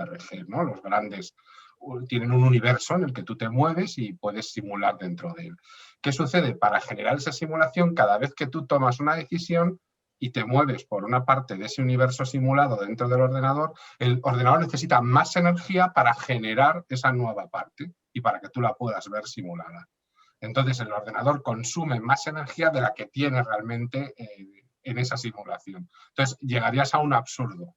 ARG, ¿no? Los grandes tienen un universo en el que tú te mueves y puedes simular dentro de él. ¿Qué sucede? Para generar esa simulación, cada vez que tú tomas una decisión y te mueves por una parte de ese universo simulado dentro del ordenador, el ordenador necesita más energía para generar esa nueva parte y para que tú la puedas ver simulada. Entonces, el ordenador consume más energía de la que tiene realmente en esa simulación. Entonces, llegarías a un absurdo.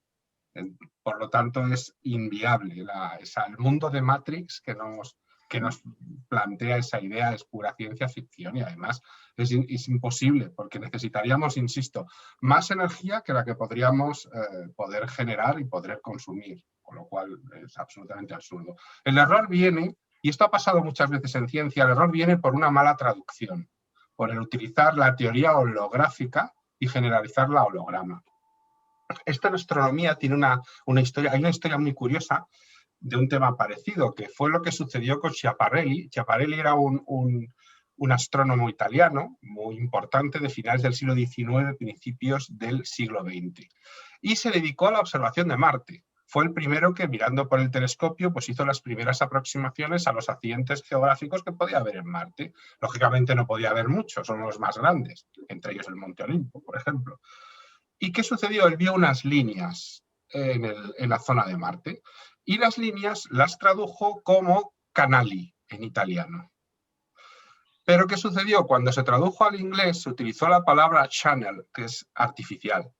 Por lo tanto, es inviable. El mundo de Matrix que nos plantea esa idea es pura ciencia ficción y además es imposible porque necesitaríamos, insisto, más energía que la que podríamos poder generar y poder consumir, con lo cual es absolutamente absurdo. El error viene, y esto ha pasado muchas veces en ciencia, el error viene por una mala traducción, por el utilizar la teoría holográfica y generalizar la holograma. Esta astronomía tiene una historia, hay una historia muy curiosa de un tema parecido, que fue lo que sucedió con Schiaparelli. Schiaparelli era un astrónomo italiano muy importante de finales del siglo XIX, principios del siglo XX. Y se dedicó a la observación de Marte. Fue el primero que, mirando por el telescopio, pues hizo las primeras aproximaciones a los accidentes geográficos que podía haber en Marte. Lógicamente no podía haber muchos, son los más grandes, entre ellos el Monte Olimpo, por ejemplo. ¿Y qué sucedió? Él vio unas líneas en la zona de Marte y las líneas las tradujo como canali en italiano. Pero ¿qué sucedió? Cuando se tradujo al inglés se utilizó la palabra channel, que es artificial,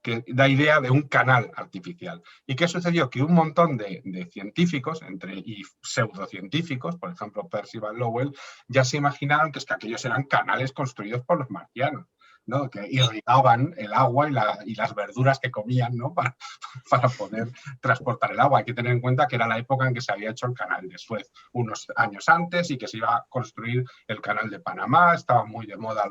que da idea de un canal artificial. ¿Y qué sucedió? Que un montón de científicos y pseudocientíficos, por ejemplo Percival Lowell, ya se imaginaron que aquellos eran canales construidos por los marcianos, ¿no? Que irrigaban el agua y las verduras que comían, ¿no? para poder transportar el agua. Hay que tener en cuenta que era la época en que se había hecho el canal de Suez unos años antes y que se iba a construir el canal de Panamá, estaban muy de moda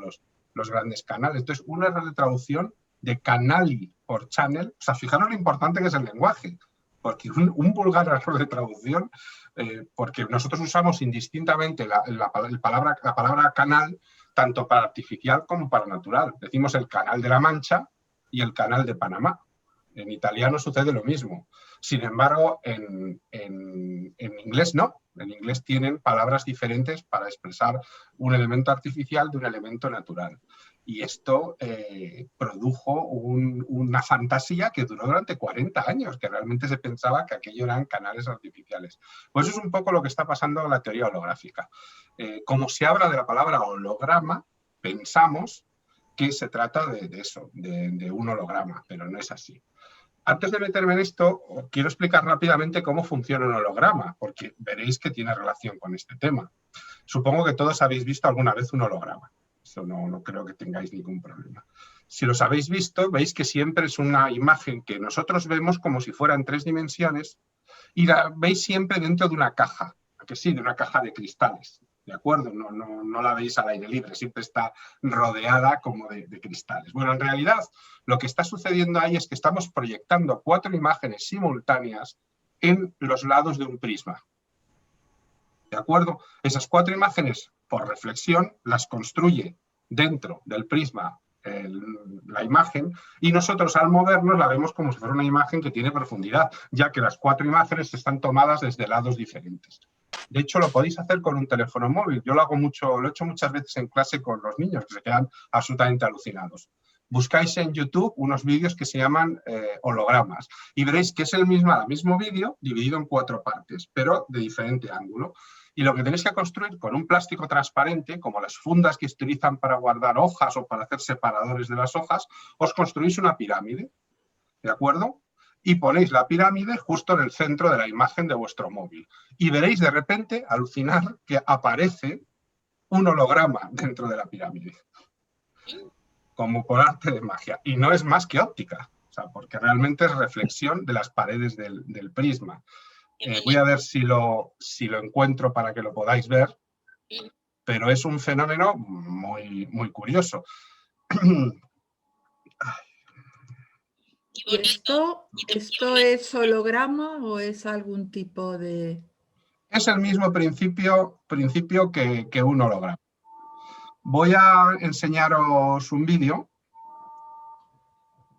los grandes canales. Entonces, un error de traducción de canali por channel, o sea, fijaros lo importante que es el lenguaje, porque un vulgar error de traducción, porque nosotros usamos indistintamente la palabra canal tanto para artificial como para natural. Decimos el canal de la Mancha y el canal de Panamá. En italiano sucede lo mismo. Sin embargo, en inglés no. En inglés tienen palabras diferentes para expresar un elemento artificial de un elemento natural. Y esto produjo una fantasía que duró durante 40 años, que realmente se pensaba que aquello eran canales artificiales. Pues eso es un poco lo que está pasando en la teoría holográfica. Como se habla de la palabra holograma, pensamos que se trata de eso, de un holograma, pero no es así. Antes de meterme en esto, quiero explicar rápidamente cómo funciona un holograma, porque veréis que tiene relación con este tema. Supongo que todos habéis visto alguna vez un holograma. Eso no creo que tengáis ningún problema. Si los habéis visto, veis que siempre es una imagen que nosotros vemos como si fuera en 3 dimensiones y la veis siempre dentro de una caja, que sí, de una caja de cristales, ¿de acuerdo? No la veis al aire libre, siempre está rodeada como de cristales. Bueno, en realidad lo que está sucediendo ahí es que estamos proyectando 4 imágenes simultáneas en los lados de un prisma. ¿De acuerdo? Esas 4 imágenes, por reflexión, las construye dentro del prisma la imagen y nosotros al movernos la vemos como si fuera una imagen que tiene profundidad, ya que las 4 imágenes están tomadas desde lados diferentes. De hecho, lo podéis hacer con un teléfono móvil. Yo lo he hecho muchas veces en clase con los niños, que se quedan absolutamente alucinados. Buscáis en YouTube unos vídeos que se llaman hologramas y veréis que es el mismo vídeo dividido en 4 partes, pero de diferente ángulo. Y lo que tenéis que construir con un plástico transparente, como las fundas que se utilizan para guardar hojas o para hacer separadores de las hojas, os construís una pirámide, ¿de acuerdo? Y ponéis la pirámide justo en el centro de la imagen de vuestro móvil. Y veréis de repente, alucinar, que aparece un holograma dentro de la pirámide. Como por arte de magia. Y no es más que óptica, o sea, porque realmente es reflexión de las paredes del prisma. Voy a ver si lo encuentro para que lo podáis ver, pero es un fenómeno muy, muy curioso. ¿Y esto es holograma o es algún tipo de...? Es el mismo principio que un holograma. Voy a enseñaros un vídeo.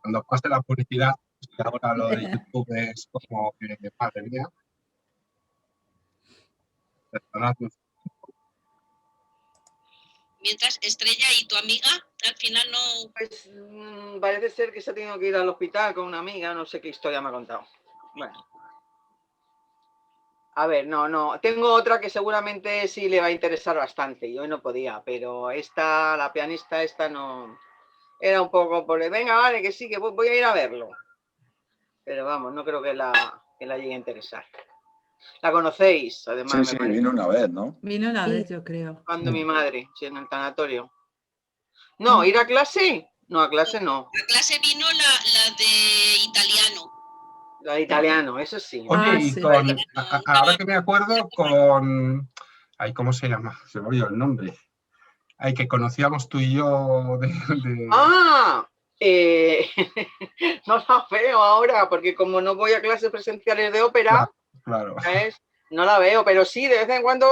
Cuando pase la publicidad Y ahora lo de YouTube es como que, madre mía. Perdonad. Mientras, Estrella y tu amiga, al final no... Pues parece ser que se ha tenido que ir al hospital con una amiga, no sé qué historia me ha contado. Bueno. A ver, no. Tengo otra que seguramente sí le va a interesar bastante. Y hoy no podía, pero esta, la pianista esta no... Era un poco por... Venga, vale, que sí, que voy a ir a verlo. Pero vamos, no creo que la llegue a interesar. ¿La conocéis? Además, Sí, vino una vez, ¿no? Vino una vez, yo creo. Cuando mi madre, sí, en el tanatorio. No, ¿ir a clase? No, a clase no. A clase vino la de italiano. La de italiano, eso sí. Oye, y sí. con, ahora que me acuerdo, con... Ay, ¿cómo se llama? Se me olvidó el nombre. Ay, que conocíamos tú y yo de... ¡Ah! No la veo ahora, porque como no voy a clases presenciales de ópera, Claro. ¿sabes? No la veo, pero sí, de vez en cuando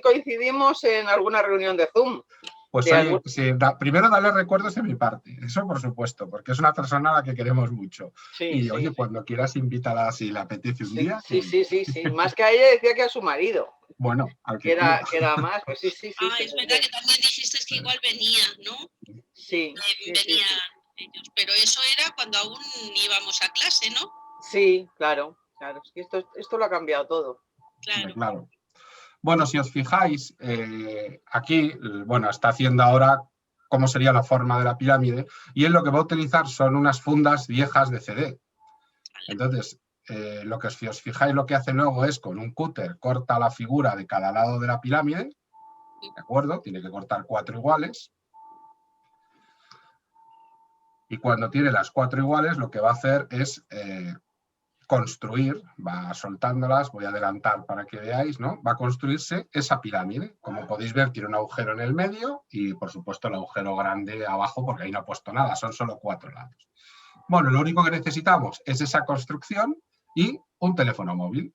coincidimos en alguna reunión de Zoom. Pues de oye, algún... sí, primero darle recuerdos de mi parte, eso por supuesto, porque es una persona a la que queremos mucho. Sí, y sí, oye, sí. cuando quieras invítala si le apetece un día. Sí. Más que a ella decía que a su marido. Bueno, al que era más, pues sí. Es verdad que también dijiste que igual venía, ¿no? Sí. Venían ellos, pero eso era cuando aún íbamos a clase, ¿no? Sí, claro. Es que esto lo ha cambiado todo. Claro. Bueno, si os fijáis, aquí, bueno, está haciendo ahora cómo sería la forma de la pirámide, y él lo que va a utilizar son unas fundas viejas de CD. Entonces, lo que si os fijáis, lo que hace luego es con un cúter corta la figura de cada lado de la pirámide, ¿de acuerdo? Tiene que cortar 4 iguales. Y cuando tiene las 4 iguales, lo que va a hacer es construir, va soltándolas, voy a adelantar para que veáis, ¿no? Va a construirse esa pirámide. Como podéis ver, tiene un agujero en el medio y, por supuesto, el agujero grande abajo, porque ahí no ha puesto nada, son solo 4 lados. Bueno, lo único que necesitamos es esa construcción y un teléfono móvil.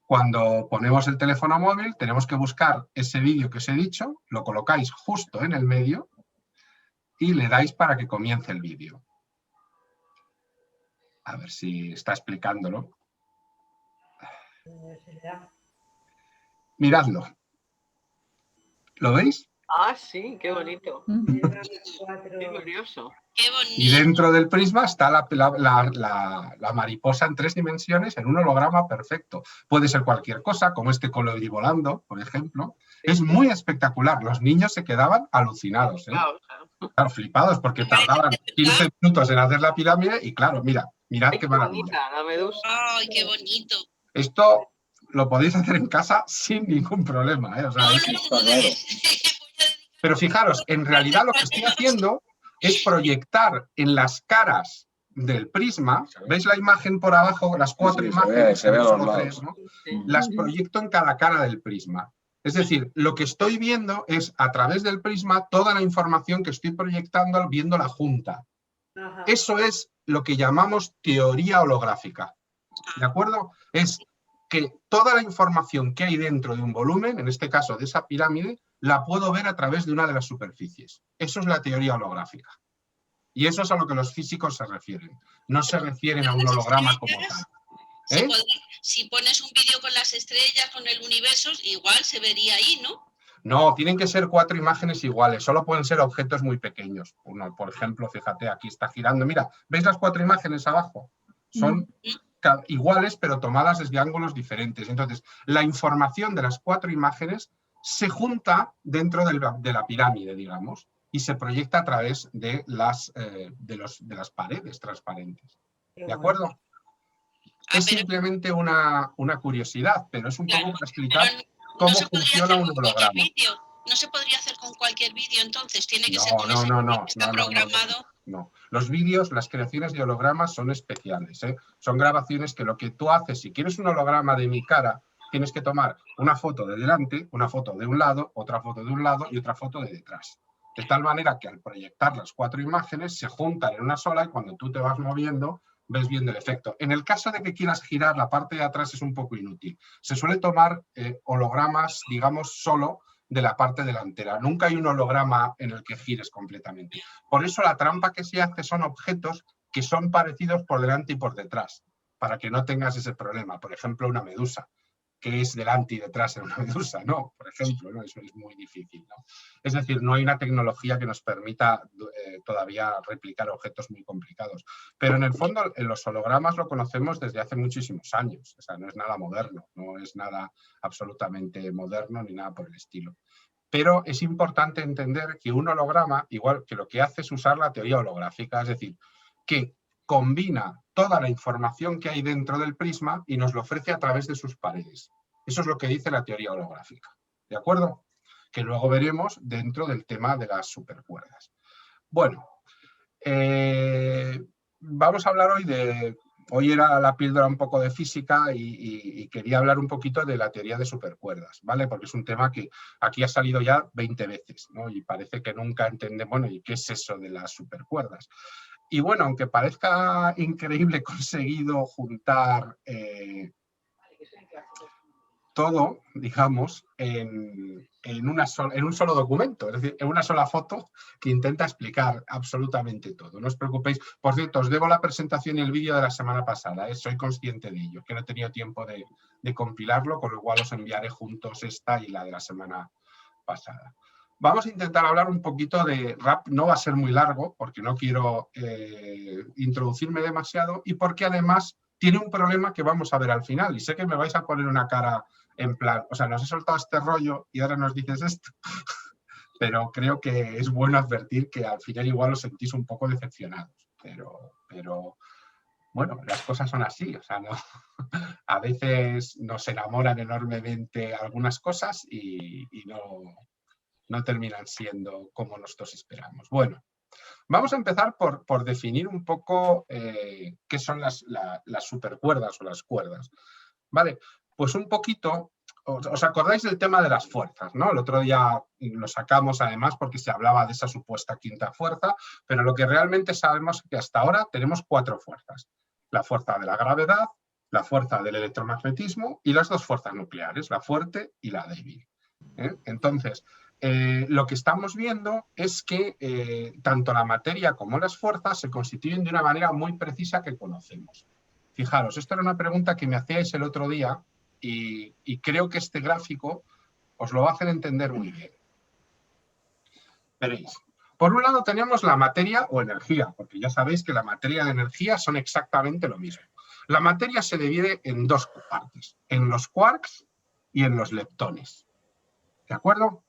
Cuando ponemos el teléfono móvil, tenemos que buscar ese vídeo que os he dicho, lo colocáis justo en el medio y le dais para que comience el vídeo. A ver si está explicándolo. Miradlo. ¿Lo veis? Ah, sí, qué bonito. Qué curioso. Qué bonito. Y dentro del prisma está la mariposa en 3 dimensiones en un holograma perfecto. Puede ser cualquier cosa, como este colibrí volando, por ejemplo. Es muy espectacular. Los niños se quedaban alucinados, ¿eh? Claro, flipados, porque tardaban 15 minutos en hacer la pirámide y claro, mirad qué maravilla. La medusa. Ay, qué bonito. Esto lo podéis hacer en casa sin ningún problema, ¿eh? O sea, pero fijaros, en realidad lo que estoy haciendo es proyectar en las caras del prisma, ¿veis la imagen por abajo? Las 4 imágenes, se ve a los solo 3, lados. ¿no? Las proyecto en cada cara del prisma. Es decir, lo que estoy viendo es a través del prisma toda la información que estoy proyectando viéndola junta. Eso es lo que llamamos teoría holográfica. ¿De acuerdo? Es que toda la información que hay dentro de un volumen, en este caso de esa pirámide, la puedo ver a través de una de las superficies. Eso es la teoría holográfica. Y eso es a lo que los físicos se refieren. No se refieren a un holograma como tal. ¿Eh? Si pones un vídeo con las estrellas, con el universo, igual se vería ahí, ¿no? No, tienen que ser 4 imágenes iguales. Solo pueden ser objetos muy pequeños. Uno, por ejemplo, fíjate, aquí está girando. Mira, ¿veis las 4 imágenes abajo? Son iguales, pero tomadas desde ángulos diferentes. Entonces, la información de las 4 imágenes se junta dentro de la pirámide, digamos, y se proyecta a través de las paredes transparentes. ¿De acuerdo? Es simplemente una curiosidad, pero es un poco para explicar cómo funciona un holograma. No se podría hacer con cualquier vídeo, entonces tiene que ser con está programado. No, los vídeos, las creaciones de hologramas son especiales, ¿eh? Son grabaciones que lo que tú haces, si quieres un holograma de mi cara, tienes que tomar una foto de delante, una foto de un lado, otra foto de un lado y otra foto de detrás. De tal manera que al proyectar las 4 imágenes se juntan en una sola y cuando tú te vas moviendo ves viendo el efecto. En el caso de que quieras girar, la parte de atrás es un poco inútil. Se suele tomar hologramas, digamos, solo de la parte delantera. Nunca hay un holograma en el que gires completamente. Por eso la trampa que se hace son objetos que son parecidos por delante y por detrás, para que no tengas ese problema. Por ejemplo, una medusa, que es delante y detrás en una medusa, ¿no? Por ejemplo, ¿no? Eso es muy difícil, ¿no? Es decir, no hay una tecnología que nos permita todavía replicar objetos muy complicados. Pero en el fondo, en los hologramas lo conocemos desde hace muchísimos años. O sea, no es nada moderno, no es nada absolutamente moderno ni nada por el estilo. Pero es importante entender que un holograma, igual que lo que hace es usar la teoría holográfica, es decir, que combina toda la información que hay dentro del prisma y nos lo ofrece a través de sus paredes. Eso es lo que dice la teoría holográfica, ¿de acuerdo? Que luego veremos dentro del tema de las supercuerdas. Bueno, vamos a hablar hoy de... Hoy era la píldora un poco de física y quería hablar un poquito de la teoría de supercuerdas, ¿vale? Porque es un tema que aquí ha salido ya 20 veces, ¿no? Y parece que nunca entendemos, bueno, ¿y qué es eso de las supercuerdas? Y bueno, aunque parezca increíble conseguido juntar todo, digamos, en un solo documento, es decir, en una sola foto que intenta explicar absolutamente todo. No os preocupéis. Por cierto, os debo la presentación y el vídeo de la semana pasada, soy consciente de ello, que no he tenido tiempo de compilarlo, con lo cual os enviaré juntos esta y la de la semana pasada. Vamos a intentar hablar un poquito de RAP, no va a ser muy largo porque no quiero introducirme demasiado y porque además tiene un problema que vamos a ver al final y sé que me vais a poner una cara en plan, o sea, nos he soltado este rollo y ahora nos dices esto, pero creo que es bueno advertir que al final igual os sentís un poco decepcionados, pero bueno, las cosas son así, o sea, no, a veces nos enamoran enormemente algunas cosas y no terminan siendo como nosotros esperamos. Bueno, vamos a empezar por definir un poco qué son las supercuerdas o las cuerdas. Vale, pues un poquito, ¿os acordáis del tema de las fuerzas, ¿no? El otro día lo sacamos además porque se hablaba de esa supuesta quinta fuerza, pero lo que realmente sabemos es que hasta ahora tenemos 4 fuerzas. La fuerza de la gravedad, la fuerza del electromagnetismo y las 2 fuerzas nucleares, la fuerte y la débil. Entonces, lo que estamos viendo es que tanto la materia como las fuerzas se constituyen de una manera muy precisa que conocemos. Fijaros, esto era una pregunta que me hacíais el otro día y creo que este gráfico os lo va a hacer entender muy bien. Veréis, por un lado tenemos la materia o energía, porque ya sabéis que la materia y la energía son exactamente lo mismo. La materia se divide en 2 partes, en los quarks y en los leptones. ¿De acuerdo?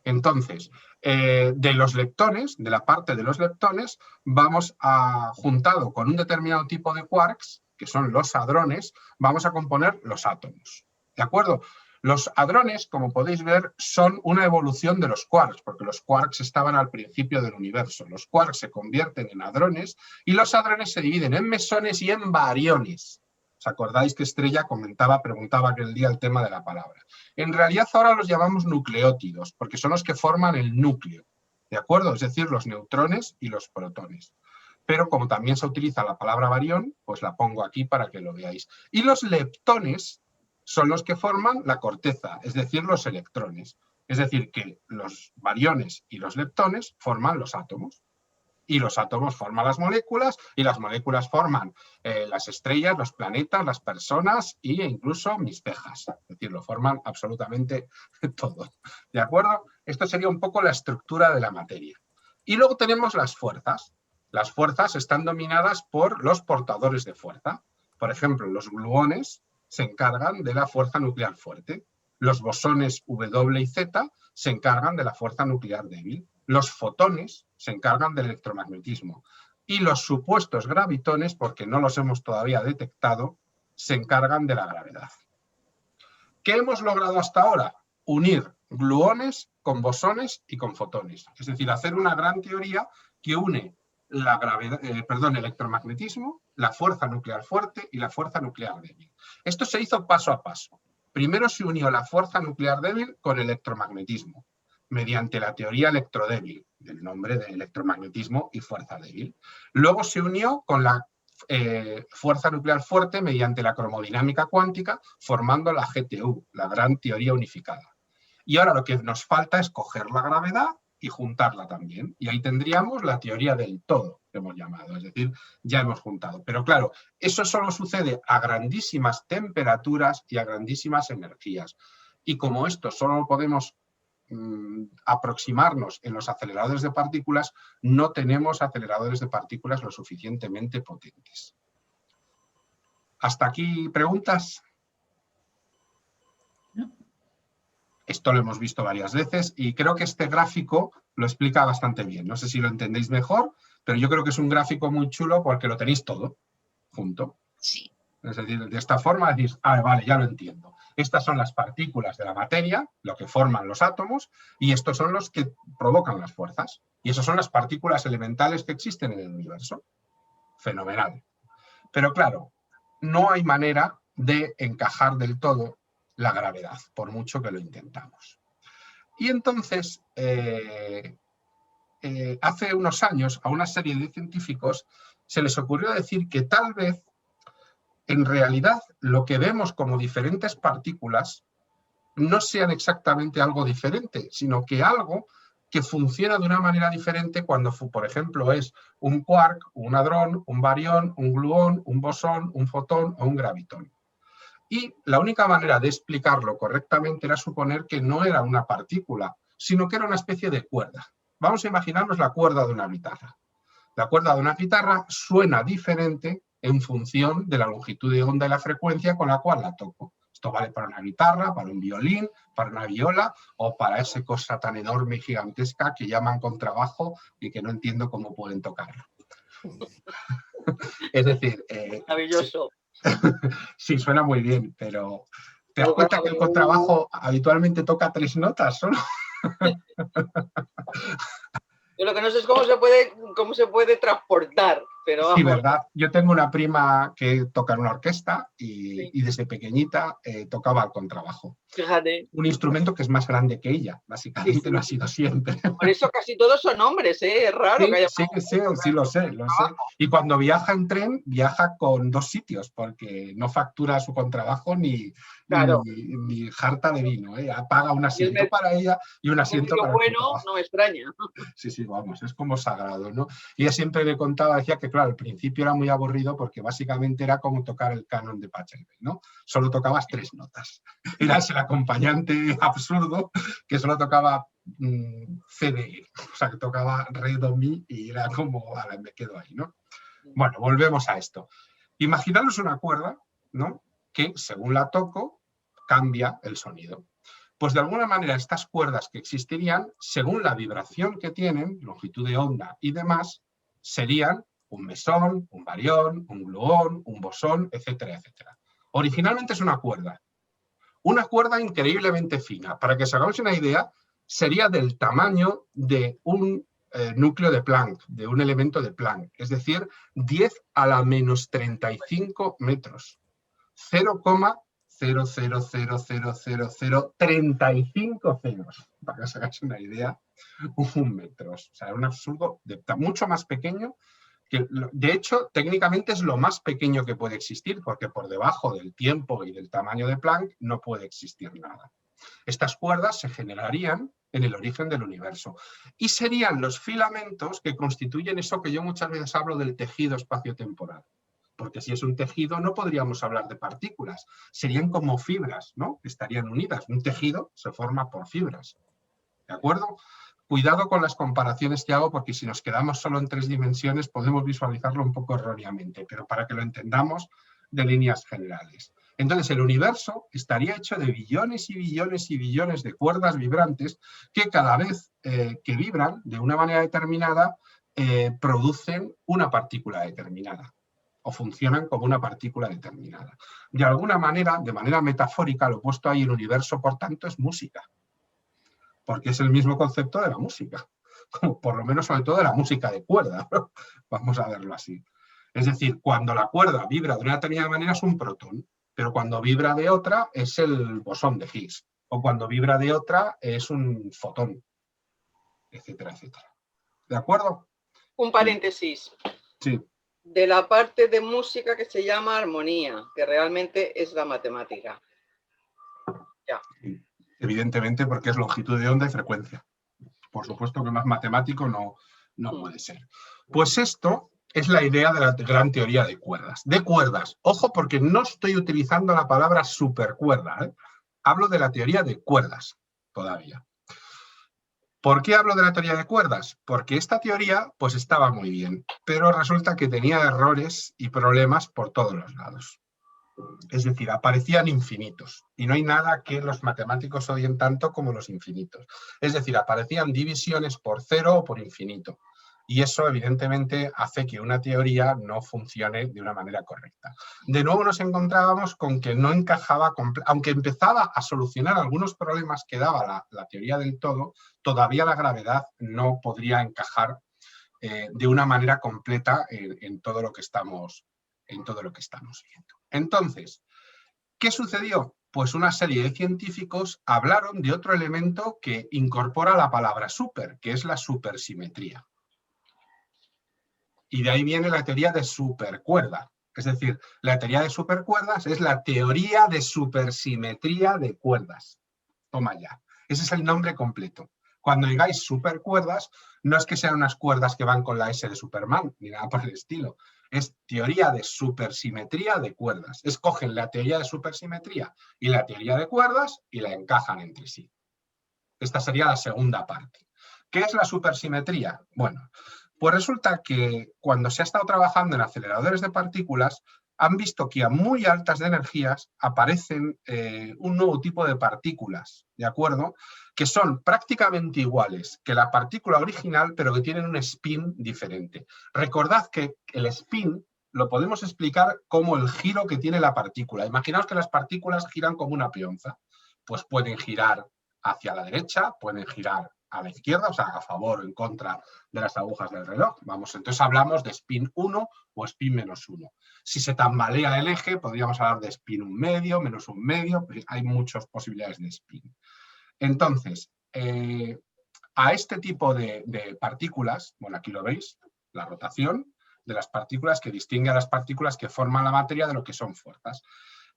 Entonces, de los leptones, de la parte de los leptones, vamos a, juntado con un determinado tipo de quarks, que son los hadrones, vamos a componer los átomos. ¿De acuerdo? Los hadrones, como podéis ver, son una evolución de los quarks, porque los quarks estaban al principio del universo. Los quarks se convierten en hadrones y los hadrones se dividen en mesones y en bariones. ¿Os acordáis que Estrella preguntaba aquel día el tema de la palabra? En realidad ahora los llamamos nucleótidos, porque son los que forman el núcleo, ¿de acuerdo? Es decir, los neutrones y los protones. Pero como también se utiliza la palabra barión, pues la pongo aquí para que lo veáis. Y los leptones son los que forman la corteza, es decir, los electrones. Es decir, que los bariones y los leptones forman los átomos. Y los átomos forman las moléculas y las moléculas forman las estrellas, los planetas, las personas e incluso mis cejas. Es decir, lo forman absolutamente todo. ¿De acuerdo? Esto sería un poco la estructura de la materia. Y luego tenemos las fuerzas. Las fuerzas están dominadas por los portadores de fuerza. Por ejemplo, los gluones se encargan de la fuerza nuclear fuerte. Los bosones W y Z se encargan de la fuerza nuclear débil. Los fotones se encargan del electromagnetismo y los supuestos gravitones, porque no los hemos todavía detectado, se encargan de la gravedad. ¿Qué hemos logrado hasta ahora? Unir gluones con bosones y con fotones. Es decir, hacer una gran teoría que une la gravedad, el electromagnetismo, la fuerza nuclear fuerte y la fuerza nuclear débil. Esto se hizo paso a paso. Primero se unió la fuerza nuclear débil con el electromagnetismo, mediante la teoría electrodébil, del nombre de electromagnetismo y fuerza débil. Luego se unió con la fuerza nuclear fuerte mediante la cromodinámica cuántica, formando la GTU, la gran teoría unificada. Y ahora lo que nos falta es coger la gravedad y juntarla también. Y ahí tendríamos la teoría del todo, que hemos llamado, es decir, ya hemos juntado. Pero claro, eso solo sucede a grandísimas temperaturas y a grandísimas energías. Y como esto solo podemos aproximarnos en los aceleradores de partículas, no tenemos aceleradores de partículas lo suficientemente potentes. ¿Hasta aquí preguntas? No. Esto lo hemos visto varias veces y creo que este gráfico lo explica bastante bien. No sé si lo entendéis mejor, pero yo creo que es un gráfico muy chulo porque lo tenéis todo junto. Sí. Es decir, de esta forma decís, vale, ya lo entiendo. Estas son las partículas de la materia, lo que forman los átomos, y estos son los que provocan las fuerzas. Y esas son las partículas elementales que existen en el universo. Fenomenal. Pero claro, no hay manera de encajar del todo la gravedad, por mucho que lo intentamos. Y entonces, hace unos años, a una serie de científicos se les ocurrió decir que tal vez, en realidad, lo que vemos como diferentes partículas no sean exactamente algo diferente, sino que algo que funciona de una manera diferente cuando, por ejemplo, es un quark, un hadrón, un barión, un gluón, un bosón, un fotón o un gravitón. Y la única manera de explicarlo correctamente era suponer que no era una partícula, sino que era una especie de cuerda. Vamos a imaginarnos la cuerda de una guitarra. La cuerda de una guitarra suena diferente en función de la longitud de onda y la frecuencia con la cual la toco. Esto vale para una guitarra, para un violín, para una viola o para esa cosa tan enorme y gigantesca que llaman contrabajo y que no entiendo cómo pueden tocarlo. Es decir, Maravilloso. sí, suena muy bien, pero ¿te das cuenta que el contrabajo habitualmente toca 3 notas solo? Yo lo que no sé es cómo se puede transportar, pero vamos. Sí, ¿verdad? Yo tengo una prima que toca en una orquesta Sí. y desde pequeñita tocaba el contrabajo. Fíjate. Un instrumento que es más grande que ella, básicamente Sí. lo ha sido siempre. Por eso casi todos son hombres, ¿eh? Es raro que haya... Sí, lo sé. Y cuando viaja en tren, viaja con 2 sitios, porque no factura su contrabajo ni jarta de vino, ¿eh? Paga un asiento para ella y un asiento para el contrabajo. No me extraña. Sí, vamos, es como sagrado, ¿no? Y ella siempre me contaba, decía que claro, al principio era muy aburrido porque básicamente era como tocar el canon de Pachelbel, ¿no? Solo tocabas 3 notas. Eras el acompañante absurdo que solo tocaba CD, o sea, que tocaba re, do, mi y era como, vale, me quedo ahí, ¿no? Bueno, volvemos a esto. Imaginaros una cuerda, ¿no? Que según la toco, cambia el sonido. Pues de alguna manera estas cuerdas que existirían, según la vibración que tienen, longitud de onda y demás, serían un mesón, un barión, un gluón, un bosón, etcétera, etcétera. Originalmente es una cuerda increíblemente fina. Para que os hagáis una idea, sería del tamaño de un núcleo de Planck, de un elemento de Planck, es decir, 10 a la menos 35 metros. 0,0000035 ceros, para que os hagáis una idea, 1 metro. O sea, un absurdo mucho más pequeño. Que, de hecho, técnicamente es lo más pequeño que puede existir, porque por debajo del tiempo y del tamaño de Planck no puede existir nada. Estas cuerdas se generarían en el origen del universo y serían los filamentos que constituyen eso que yo muchas veces hablo del tejido espaciotemporal. Porque si es un tejido no podríamos hablar de partículas, serían como fibras, ¿no? Estarían unidas. Un tejido se forma por fibras, ¿de acuerdo? Cuidado con las comparaciones que hago, porque si nos quedamos solo en 3 dimensiones podemos visualizarlo un poco erróneamente, pero para que lo entendamos de líneas generales. Entonces el universo estaría hecho de billones y billones y billones de cuerdas vibrantes que cada vez que vibran de una manera determinada producen una partícula determinada o funcionan como una partícula determinada. De alguna manera, de manera metafórica, lo puesto ahí, el universo, por tanto, es música. Porque es el mismo concepto de la música, por lo menos sobre todo de la música de cuerda, ¿no? Vamos a verlo así. Es decir, cuando la cuerda vibra de una determinada manera es un protón, pero cuando vibra de otra es el bosón de Higgs, o cuando vibra de otra es un fotón, etcétera, etcétera. ¿De acuerdo? Un paréntesis. Sí. De la parte de música que se llama armonía, que realmente es la matemática. Ya. Sí. Evidentemente porque es longitud de onda y frecuencia. Por supuesto que más matemático no puede ser. Pues esto es la idea de la gran teoría de cuerdas. De cuerdas. Ojo, porque no estoy utilizando la palabra supercuerda, ¿eh? Hablo de la teoría de cuerdas todavía. ¿Por qué hablo de la teoría de cuerdas? Porque esta teoría pues estaba muy bien, pero resulta que tenía errores y problemas por todos los lados. Es decir, aparecían infinitos y no hay nada que los matemáticos odien tanto como los infinitos. Es decir, aparecían divisiones por cero o por infinito. Y eso evidentemente hace que una teoría no funcione de una manera correcta. De nuevo nos encontrábamos con que no encajaba, aunque empezaba a solucionar algunos problemas que daba la teoría del todo, todavía la gravedad no podría encajar de una manera completa en todo lo que estamos viendo. Entonces, ¿qué sucedió? Pues una serie de científicos hablaron de otro elemento que incorpora la palabra super, que es la supersimetría. Y de ahí viene la teoría de supercuerda. Es decir, la teoría de supercuerdas es la teoría de supersimetría de cuerdas. Toma ya. Ese es el nombre completo. Cuando digáis supercuerdas, no es que sean unas cuerdas que van con la S de Superman, ni nada por el estilo. Es teoría de supersimetría de cuerdas. Escogen la teoría de supersimetría y la teoría de cuerdas y la encajan entre sí. Esta sería la segunda parte. ¿Qué es la supersimetría? Bueno, pues resulta que cuando se ha estado trabajando en aceleradores de partículas, han visto que a muy altas de energías aparecen un nuevo tipo de partículas, ¿de acuerdo? Que son prácticamente iguales que la partícula original, pero que tienen un spin diferente. Recordad que el spin lo podemos explicar como el giro que tiene la partícula. Imaginaos que las partículas giran como una peonza. Pues pueden girar hacia la derecha, pueden girar a la izquierda, o sea, a favor o en contra de las agujas del reloj. Vamos, entonces hablamos de spin 1 o spin menos 1. Si se tambalea el eje, podríamos hablar de spin 1 medio, menos 1 medio, hay muchas posibilidades de spin. Entonces, a este tipo de partículas, bueno, aquí lo veis, la rotación de las partículas que distingue a las partículas que forman la materia de lo que son fuerzas.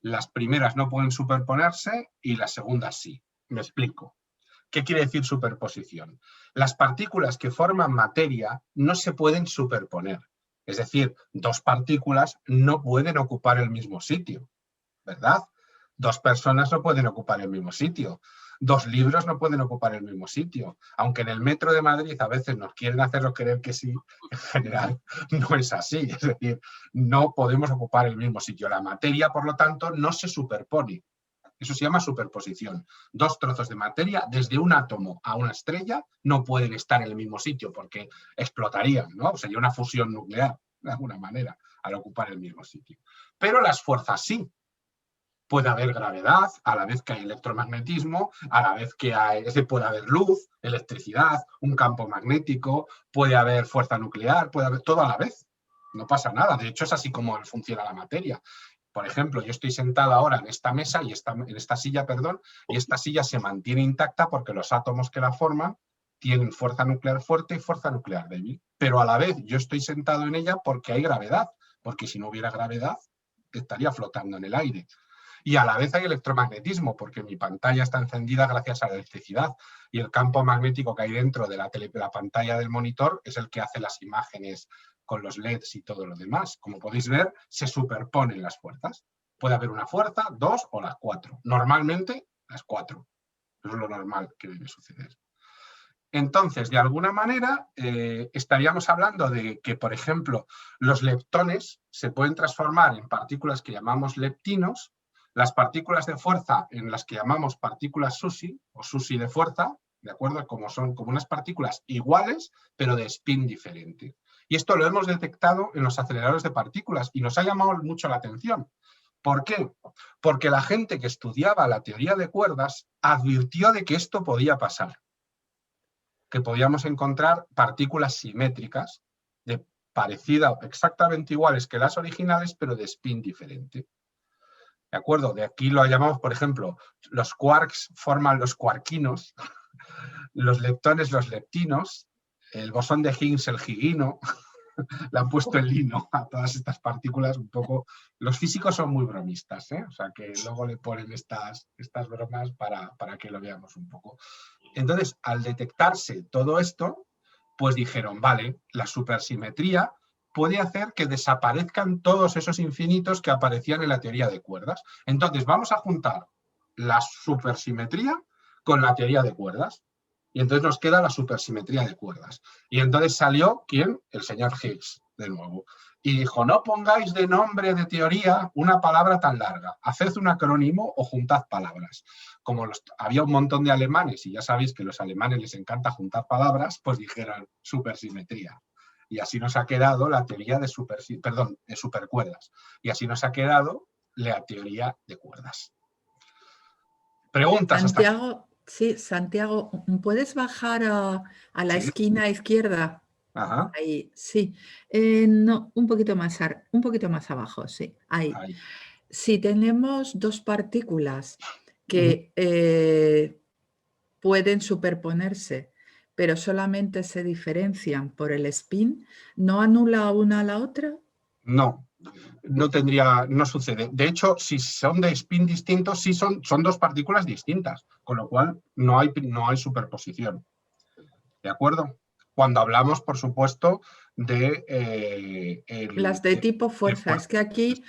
Las primeras no pueden superponerse y las segundas sí. Me explico. ¿Qué quiere decir superposición? Las partículas que forman materia no se pueden superponer. Es decir, dos partículas no pueden ocupar el mismo sitio, ¿verdad? Dos personas no pueden ocupar el mismo sitio. Dos libros no pueden ocupar el mismo sitio. Aunque en el metro de Madrid a veces nos quieren hacerlo creer que sí, en general no es así. Es decir, no podemos ocupar el mismo sitio. La materia, por lo tanto, no se superpone. Eso se llama superposición. Dos trozos de materia, desde un átomo a una estrella, no pueden estar en el mismo sitio porque explotarían, ¿no? Sería una fusión nuclear, de alguna manera, al ocupar el mismo sitio. Pero las fuerzas sí. Puede haber gravedad, a la vez que hay electromagnetismo, a la vez que puede haber luz, electricidad, un campo magnético, puede haber fuerza nuclear, puede haber todo a la vez. No pasa nada. De hecho, es así como funciona la materia. Por ejemplo, yo estoy sentado ahora en esta mesa y en esta silla, y esta silla se mantiene intacta porque los átomos que la forman tienen fuerza nuclear fuerte y fuerza nuclear débil. Pero a la vez yo estoy sentado en ella porque hay gravedad, porque si no hubiera gravedad estaría flotando en el aire. Y a la vez hay electromagnetismo, porque mi pantalla está encendida gracias a la electricidad y el campo magnético que hay dentro de la pantalla del monitor es el que hace las imágenes con los LEDs y todo lo demás. Como podéis ver, se superponen las fuerzas. Puede haber una fuerza, dos o las cuatro. Normalmente, las cuatro. Eso es lo normal que debe suceder. Entonces, de alguna manera, estaríamos hablando de que, por ejemplo, los leptones se pueden transformar en partículas que llamamos leptinos. Las partículas de fuerza en las que llamamos partículas SUSY o SUSY de fuerza, ¿de acuerdo? Como son como unas partículas iguales, pero de spin diferente. Y esto lo hemos detectado en los aceleradores de partículas y nos ha llamado mucho la atención. ¿Por qué? Porque la gente que estudiaba la teoría de cuerdas advirtió de que esto podía pasar. Que podíamos encontrar partículas simétricas, exactamente iguales que las originales, pero de spin diferente. ¿De acuerdo? De aquí lo llamamos, por ejemplo, los quarks forman los quarkinos, los leptones los leptinos, el bosón de Higgs el higino, le han puesto el lino a todas estas partículas un poco. Los físicos son muy bromistas, ¿eh? O sea que luego le ponen estas bromas para que lo veamos un poco. Entonces, al detectarse todo esto, pues dijeron, vale, la supersimetría puede hacer que desaparezcan todos esos infinitos que aparecían en la teoría de cuerdas. Entonces, vamos a juntar la supersimetría con la teoría de cuerdas. Y entonces nos queda la supersimetría de cuerdas. Y entonces salió, ¿quién? El señor Higgs, de nuevo. Y dijo, no pongáis de nombre de teoría una palabra tan larga. Haced un acrónimo o juntad palabras. Como había un montón de alemanes, y ya sabéis que a los alemanes les encanta juntar palabras, pues dijeron supersimetría. Y así nos ha quedado la teoría de supercuerdas. Y así nos ha quedado la teoría de cuerdas. Preguntas. Santiago, sí, Santiago, ¿puedes bajar a la esquina izquierda? Ajá. Ahí, sí. No, un poquito más abajo, sí. Ahí. Si tenemos dos partículas que pueden superponerse, pero solamente se diferencian por el spin, ¿no anula una a la otra? No, no sucede. De hecho, si son de spin distintos, sí son dos partículas distintas, con lo cual no hay superposición. ¿De acuerdo? Cuando hablamos, por supuesto, de... las de tipo fuerza. Es que aquí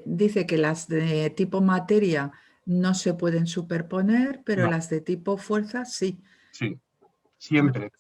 dice que las de tipo materia no se pueden superponer, pero no. las de tipo fuerza sí. Sí. Siempre,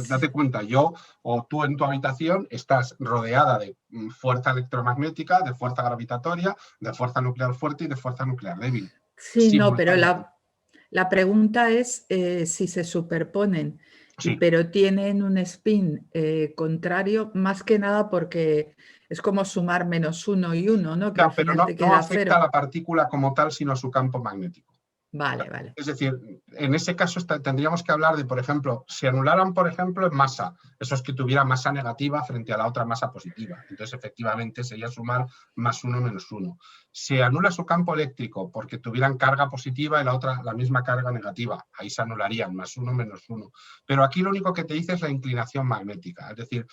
date cuenta, yo o tú en tu habitación estás rodeada de fuerza electromagnética, de fuerza gravitatoria, de fuerza nuclear fuerte y de fuerza nuclear débil. Sí, no, pero la pregunta es si se superponen, sí. Pero tienen un spin contrario, más que nada porque es como sumar -1 y 1, ¿no? Que No, al pero final te no queda afecta 0. a la partícula como tal, sino a su campo magnético. Vale, vale. Es decir, en ese caso tendríamos que hablar de, por ejemplo, si anularan, por ejemplo, en masa, eso es que tuviera masa negativa frente a la otra masa positiva. Entonces, efectivamente, sería sumar +1 menos 1. Se anula su campo eléctrico porque tuvieran carga positiva y la otra la misma carga negativa. Ahí se anularían +1 menos 1. Pero aquí lo único que te dice es la inclinación magnética. Es decir,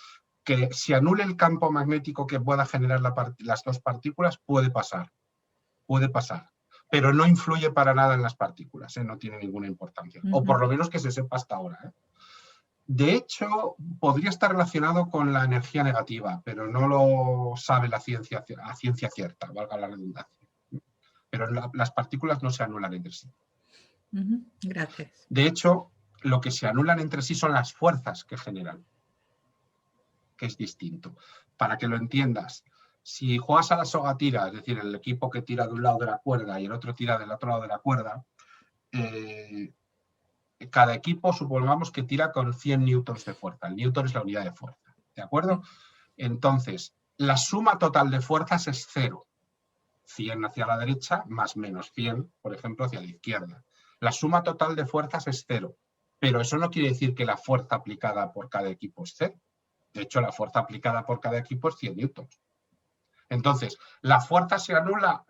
que si anule el campo magnético que pueda generar las dos partículas, puede pasar. Puede pasar. Pero no influye para nada en las partículas, no tiene ninguna importancia, o por lo menos que se sepa hasta ahora. De hecho, podría estar relacionado con la energía negativa, pero no lo sabe la ciencia a ciencia cierta, valga la redundancia. Pero las partículas no se anulan entre sí. Gracias. De hecho, lo que se anulan entre sí son las fuerzas que generan, que es distinto. Para que lo entiendas, si juegas a la soga tira, es decir, el equipo que tira de un lado de la cuerda y el otro tira del otro lado de la cuerda, cada equipo supongamos que tira con 100 newtons de fuerza. El newton es la unidad de fuerza, ¿de acuerdo? Entonces, la suma total de fuerzas es 0. 100 hacia la derecha más menos 100, por ejemplo, hacia la izquierda. La suma total de fuerzas es 0, pero eso no quiere decir que la fuerza aplicada por cada equipo es 0. De hecho, la fuerza aplicada por cada equipo es 100 newtons. Entonces, la fuerza se anula,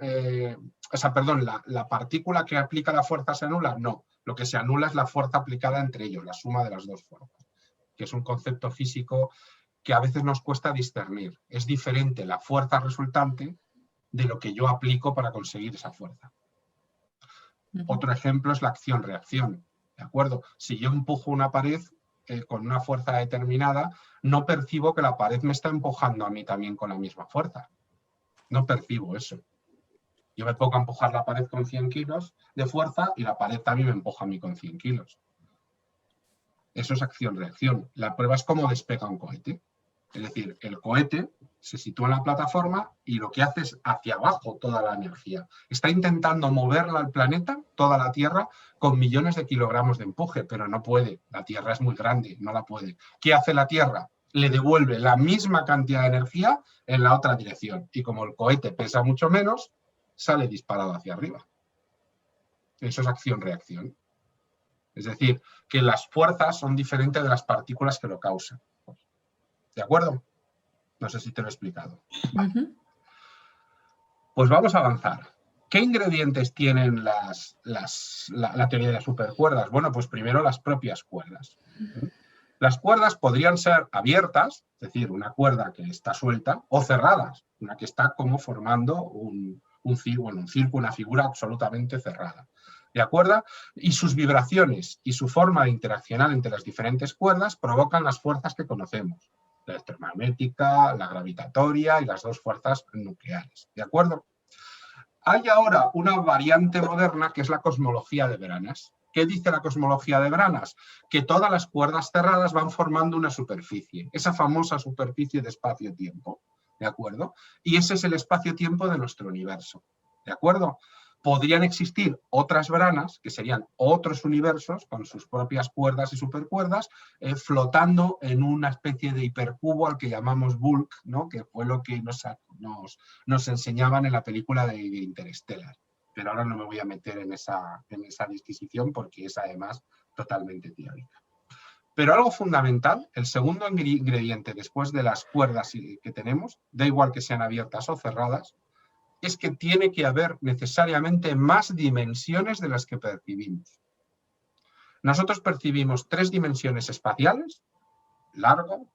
la partícula que aplica la fuerza se anula, no. Lo que se anula es la fuerza aplicada entre ellos, la suma de las dos fuerzas, que es un concepto físico que a veces nos cuesta discernir. Es diferente la fuerza resultante de lo que yo aplico para conseguir esa fuerza. Otro ejemplo es la acción-reacción, ¿de acuerdo? Si yo empujo una pared con una fuerza determinada, no percibo que la pared me está empujando a mí también con la misma fuerza. No percibo eso. Yo me pongo a empujar la pared con 100 kilos de fuerza y la pared también me empuja a mí con 100 kilos. Eso es acción-reacción. La prueba es cómo despega un cohete. Es decir, el cohete se sitúa en la plataforma y lo que hace es hacia abajo toda la energía. Está intentando moverla al planeta, toda la Tierra, con millones de kilogramos de empuje, pero no puede. La Tierra es muy grande, no la puede. ¿Qué hace la Tierra? Le devuelve la misma cantidad de energía en la otra dirección. Y como el cohete pesa mucho menos, sale disparado hacia arriba. Eso es acción-reacción. Es decir, que las fuerzas son diferentes de las partículas que lo causan. ¿De acuerdo? No sé si te lo he explicado. Vale. Pues vamos a avanzar. ¿Qué ingredientes tienen la teoría de las supercuerdas? Bueno, pues primero las propias cuerdas. Las cuerdas podrían ser abiertas, es decir, una cuerda que está suelta, o cerradas, una que está como formando un círculo, una figura absolutamente cerrada. ¿De acuerdo? Y sus vibraciones y su forma de interaccionar entre las diferentes cuerdas provocan las fuerzas que conocemos, la electromagnética, la gravitatoria y las dos fuerzas nucleares. ¿De acuerdo? Hay ahora una variante moderna que es la cosmología de Branas. ¿Qué dice la cosmología de Branas? Que todas las cuerdas cerradas van formando una superficie, esa famosa superficie de espacio-tiempo, ¿de acuerdo? Y ese es el espacio-tiempo de nuestro universo, ¿de acuerdo? Podrían existir otras branas, que serían otros universos con sus propias cuerdas y supercuerdas, flotando en una especie de hipercubo al que llamamos bulk, ¿no? Que fue lo que nos enseñaban en la película de Interstellar. Pero ahora no me voy a meter en esa disquisición porque es además totalmente teórica. Pero algo fundamental, el segundo ingrediente después de las cuerdas que tenemos, da igual que sean abiertas o cerradas, es que tiene que haber necesariamente más dimensiones de las que percibimos. Nosotros percibimos 3 dimensiones espaciales, largo,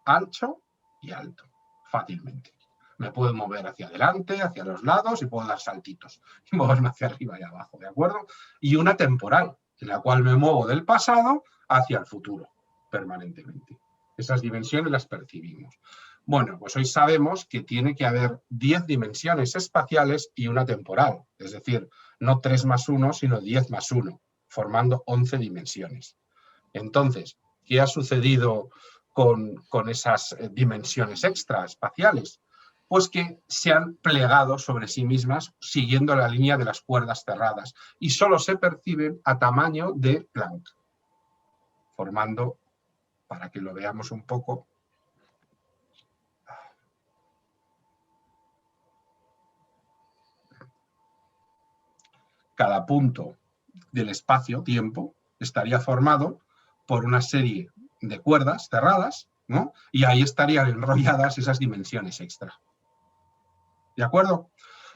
ancho y alto, fácilmente. Me puedo mover hacia adelante, hacia los lados y puedo dar saltitos y moverme hacia arriba y abajo, ¿de acuerdo? Y una temporal, en la cual me muevo del pasado hacia el futuro, permanentemente. Esas dimensiones las percibimos. Bueno, pues hoy sabemos que tiene que haber 10 dimensiones espaciales y una temporal, es decir, no 3 más 1, sino 10 más 1, formando 11 dimensiones. Entonces, ¿qué ha sucedido con esas dimensiones extraespaciales? Pues que se han plegado sobre sí mismas siguiendo la línea de las cuerdas cerradas y solo se perciben a tamaño de Planck, formando, para que lo veamos un poco, cada punto del espacio-tiempo estaría formado por una serie de cuerdas cerradas, ¿no? Y ahí estarían enrolladas esas dimensiones extra. ¿De acuerdo?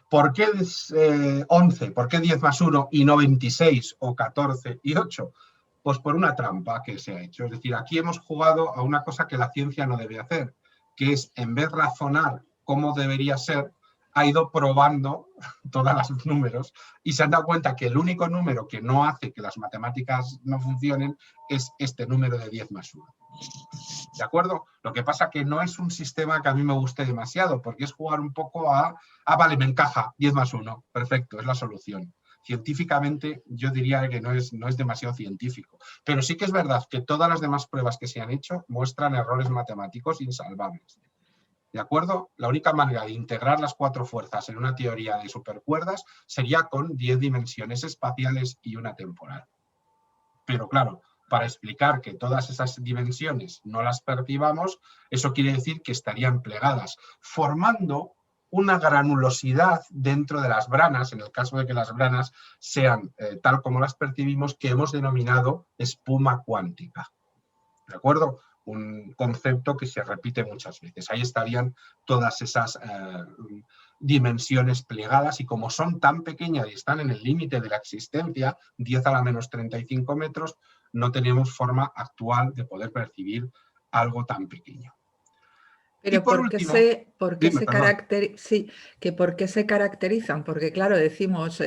¿Por qué 11? ¿Por qué 10 más 1 y no 26 o 14 y 8? Pues por una trampa que se ha hecho. Es decir, aquí hemos jugado a una cosa que la ciencia no debe hacer, que es, en vez de razonar cómo debería ser, ha ido probando todos los números y se han dado cuenta que el único número que no hace que las matemáticas no funcionen es este número de 10 más 1. ¿De acuerdo? Lo que pasa que no es un sistema que a mí me guste demasiado, porque es jugar un poco vale, me encaja, 10 más 1, perfecto, es la solución. Científicamente yo diría que no es demasiado científico, pero sí que es verdad que todas las demás pruebas que se han hecho muestran errores matemáticos insalvables. ¿De acuerdo? La única manera de integrar las 4 fuerzas en una teoría de supercuerdas sería con 10 dimensiones espaciales y una temporal. Pero claro, para explicar que todas esas dimensiones no las percibamos, eso quiere decir que estarían plegadas, formando una granulosidad dentro de las branas, en el caso de que las branas sean tal como las percibimos, que hemos denominado espuma cuántica. ¿De acuerdo? Un concepto que se repite muchas veces. Ahí estarían todas esas dimensiones plegadas y como son tan pequeñas y están en el límite de la existencia, 10 a la menos 35 metros, no tenemos forma actual de poder percibir algo tan pequeño. Pero ¿por qué se caracterizan? Porque claro, decimos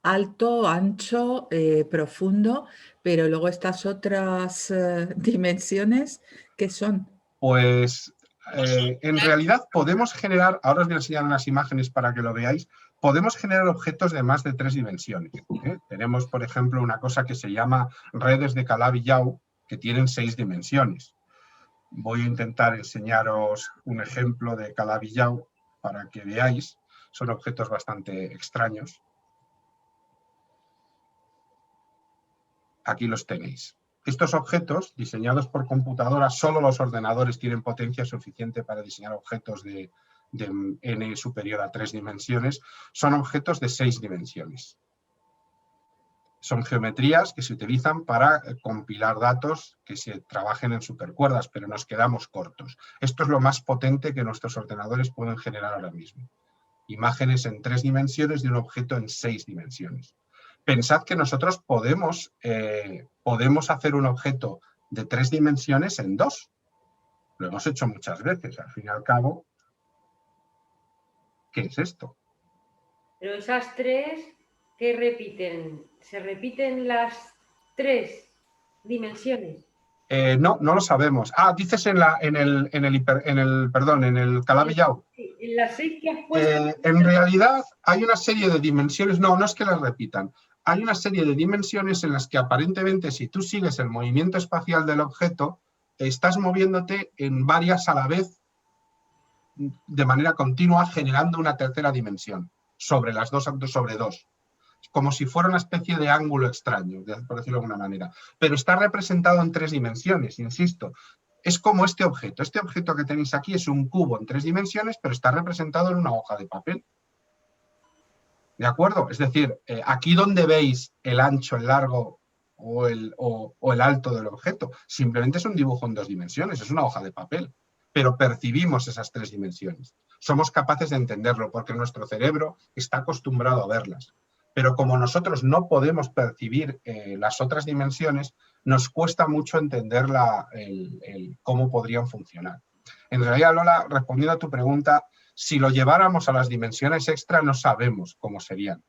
alto, ancho, profundo, pero luego estas otras dimensiones, ¿qué son? Pues en realidad podemos generar, ahora os voy a enseñar unas imágenes para que lo veáis, podemos generar objetos de más de 3 dimensiones. Tenemos, por ejemplo, una cosa que se llama redes de Calabi-Yau, que tienen 6 dimensiones. Voy a intentar enseñaros un ejemplo de Calabi-Yau para que veáis. Son objetos bastante extraños. Aquí los tenéis. Estos objetos, diseñados por computadoras, solo los ordenadores tienen potencia suficiente para diseñar objetos de n superior a 3 dimensiones. Son objetos de 6 dimensiones. Son geometrías que se utilizan para compilar datos que se trabajen en supercuerdas, pero nos quedamos cortos. Esto es lo más potente que nuestros ordenadores pueden generar ahora mismo. Imágenes en 3 dimensiones de un objeto en 6 dimensiones. Pensad que nosotros podemos hacer un objeto de 3 dimensiones en 2. Lo hemos hecho muchas veces. Al fin y al cabo, ¿qué es esto? Pero esas 3, ¿qué repiten? ¿Se repiten las 3 dimensiones? No lo sabemos. Dices en el Calabi-Yau. Sí, en las 6 que has puesto. En realidad hay una serie de dimensiones, no es que las repitan. Hay una serie de dimensiones en las que aparentemente, si tú sigues el movimiento espacial del objeto, estás moviéndote en varias a la vez de manera continua, generando una tercera dimensión sobre las dos, sobre 2. Como si fuera una especie de ángulo extraño, por decirlo de alguna manera. Pero está representado en 3 dimensiones, insisto. Es como este objeto. Este objeto que tenéis aquí es un cubo en 3 dimensiones, pero está representado en una hoja de papel. ¿De acuerdo? Es decir, aquí donde veis el ancho, el largo o el alto del objeto, simplemente es un dibujo en 2 dimensiones, es una hoja de papel. Pero percibimos esas 3 dimensiones. Somos capaces de entenderlo porque nuestro cerebro está acostumbrado a verlas. Pero como nosotros no podemos percibir las otras dimensiones, nos cuesta mucho entender cómo podrían funcionar. En realidad, Lola, respondiendo a tu pregunta, si lo lleváramos a las dimensiones extra, no sabemos cómo serían.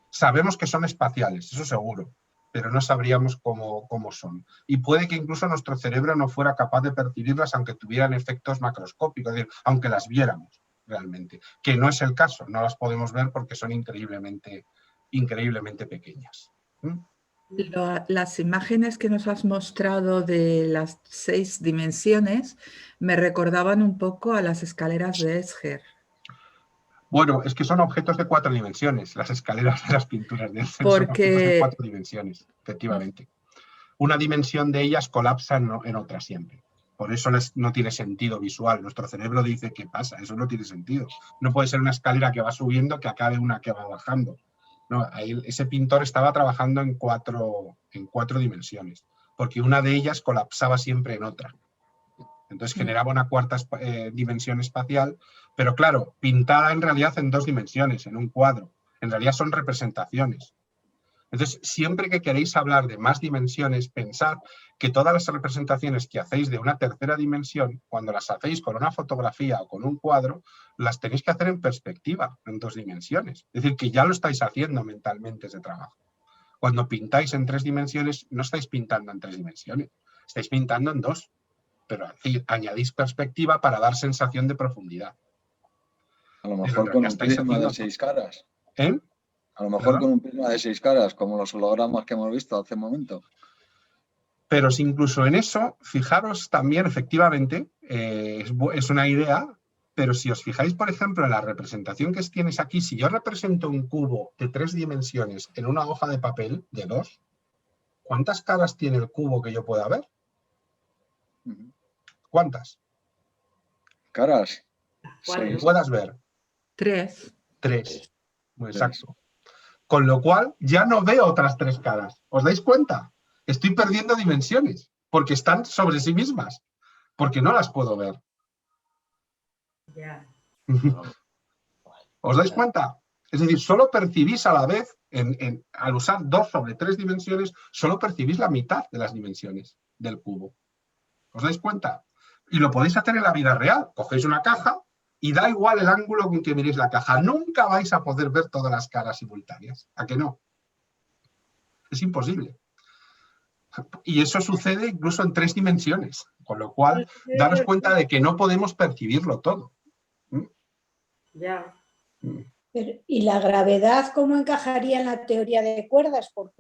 Sabemos que son espaciales, eso seguro, pero no sabríamos cómo son. Y puede que incluso nuestro cerebro no fuera capaz de percibirlas aunque tuvieran efectos macroscópicos, es decir, aunque las viéramos realmente, que no es el caso, no las podemos ver porque son increíblemente pequeñas. Las imágenes que nos has mostrado de las 6 dimensiones me recordaban un poco a las escaleras de Escher. Bueno, es que son objetos de 4 dimensiones, las escaleras de las pinturas de Escher son objetos de 4 dimensiones, efectivamente. Una dimensión de ellas colapsa en otra siempre. Por eso no tiene sentido visual. Nuestro cerebro dice, ¿qué pasa? Eso no tiene sentido. No puede ser una escalera que va subiendo que acabe una que va bajando. No, ese pintor estaba trabajando en cuatro dimensiones, porque una de ellas colapsaba siempre en otra. Entonces generaba una cuarta dimensión espacial, pero claro, pintada en realidad en 2 dimensiones, en un cuadro. En realidad son representaciones. Entonces, siempre que queréis hablar de más dimensiones, pensad que todas las representaciones que hacéis de una tercera dimensión, cuando las hacéis con una fotografía o con un cuadro, las tenéis que hacer en perspectiva, en 2 dimensiones. Es decir, que ya lo estáis haciendo mentalmente ese trabajo. Cuando pintáis en 3 dimensiones, no estáis pintando en 3 dimensiones, estáis pintando en 2, pero añadís perspectiva para dar sensación de profundidad. A lo mejor con un prisma de 6 caras. ¿Eh? A lo mejor con un prisma de 6 caras, como los hologramas que hemos visto hace un momento. Pero si incluso en eso, fijaros también, efectivamente, es una idea, pero si os fijáis, por ejemplo, en la representación que tienes aquí, si yo represento un cubo de 3 dimensiones en una hoja de papel de 2, ¿cuántas caras tiene el cubo que yo pueda ver? ¿Cuántas? ¿Caras? Que puedas ver. 3. 3. Muy exacto. Con lo cual, ya no veo otras 3 caras. ¿Os dais cuenta? Estoy perdiendo dimensiones, porque están sobre sí mismas, porque no las puedo ver. Ya. ¿Os dais cuenta? Es decir, solo percibís a la vez, al usar 2 sobre 3 dimensiones, solo percibís la mitad de las dimensiones del cubo. ¿Os dais cuenta? Y lo podéis hacer en la vida real. Cogéis una caja y da igual el ángulo con que miréis la caja. Nunca vais a poder ver todas las caras simultáneas. ¿A que no? Es imposible. Y eso sucede incluso en 3 dimensiones. Con lo cual, daros cuenta de que no podemos percibirlo todo. Ya. ¿Y la gravedad cómo encajaría en la teoría de cuerdas? Por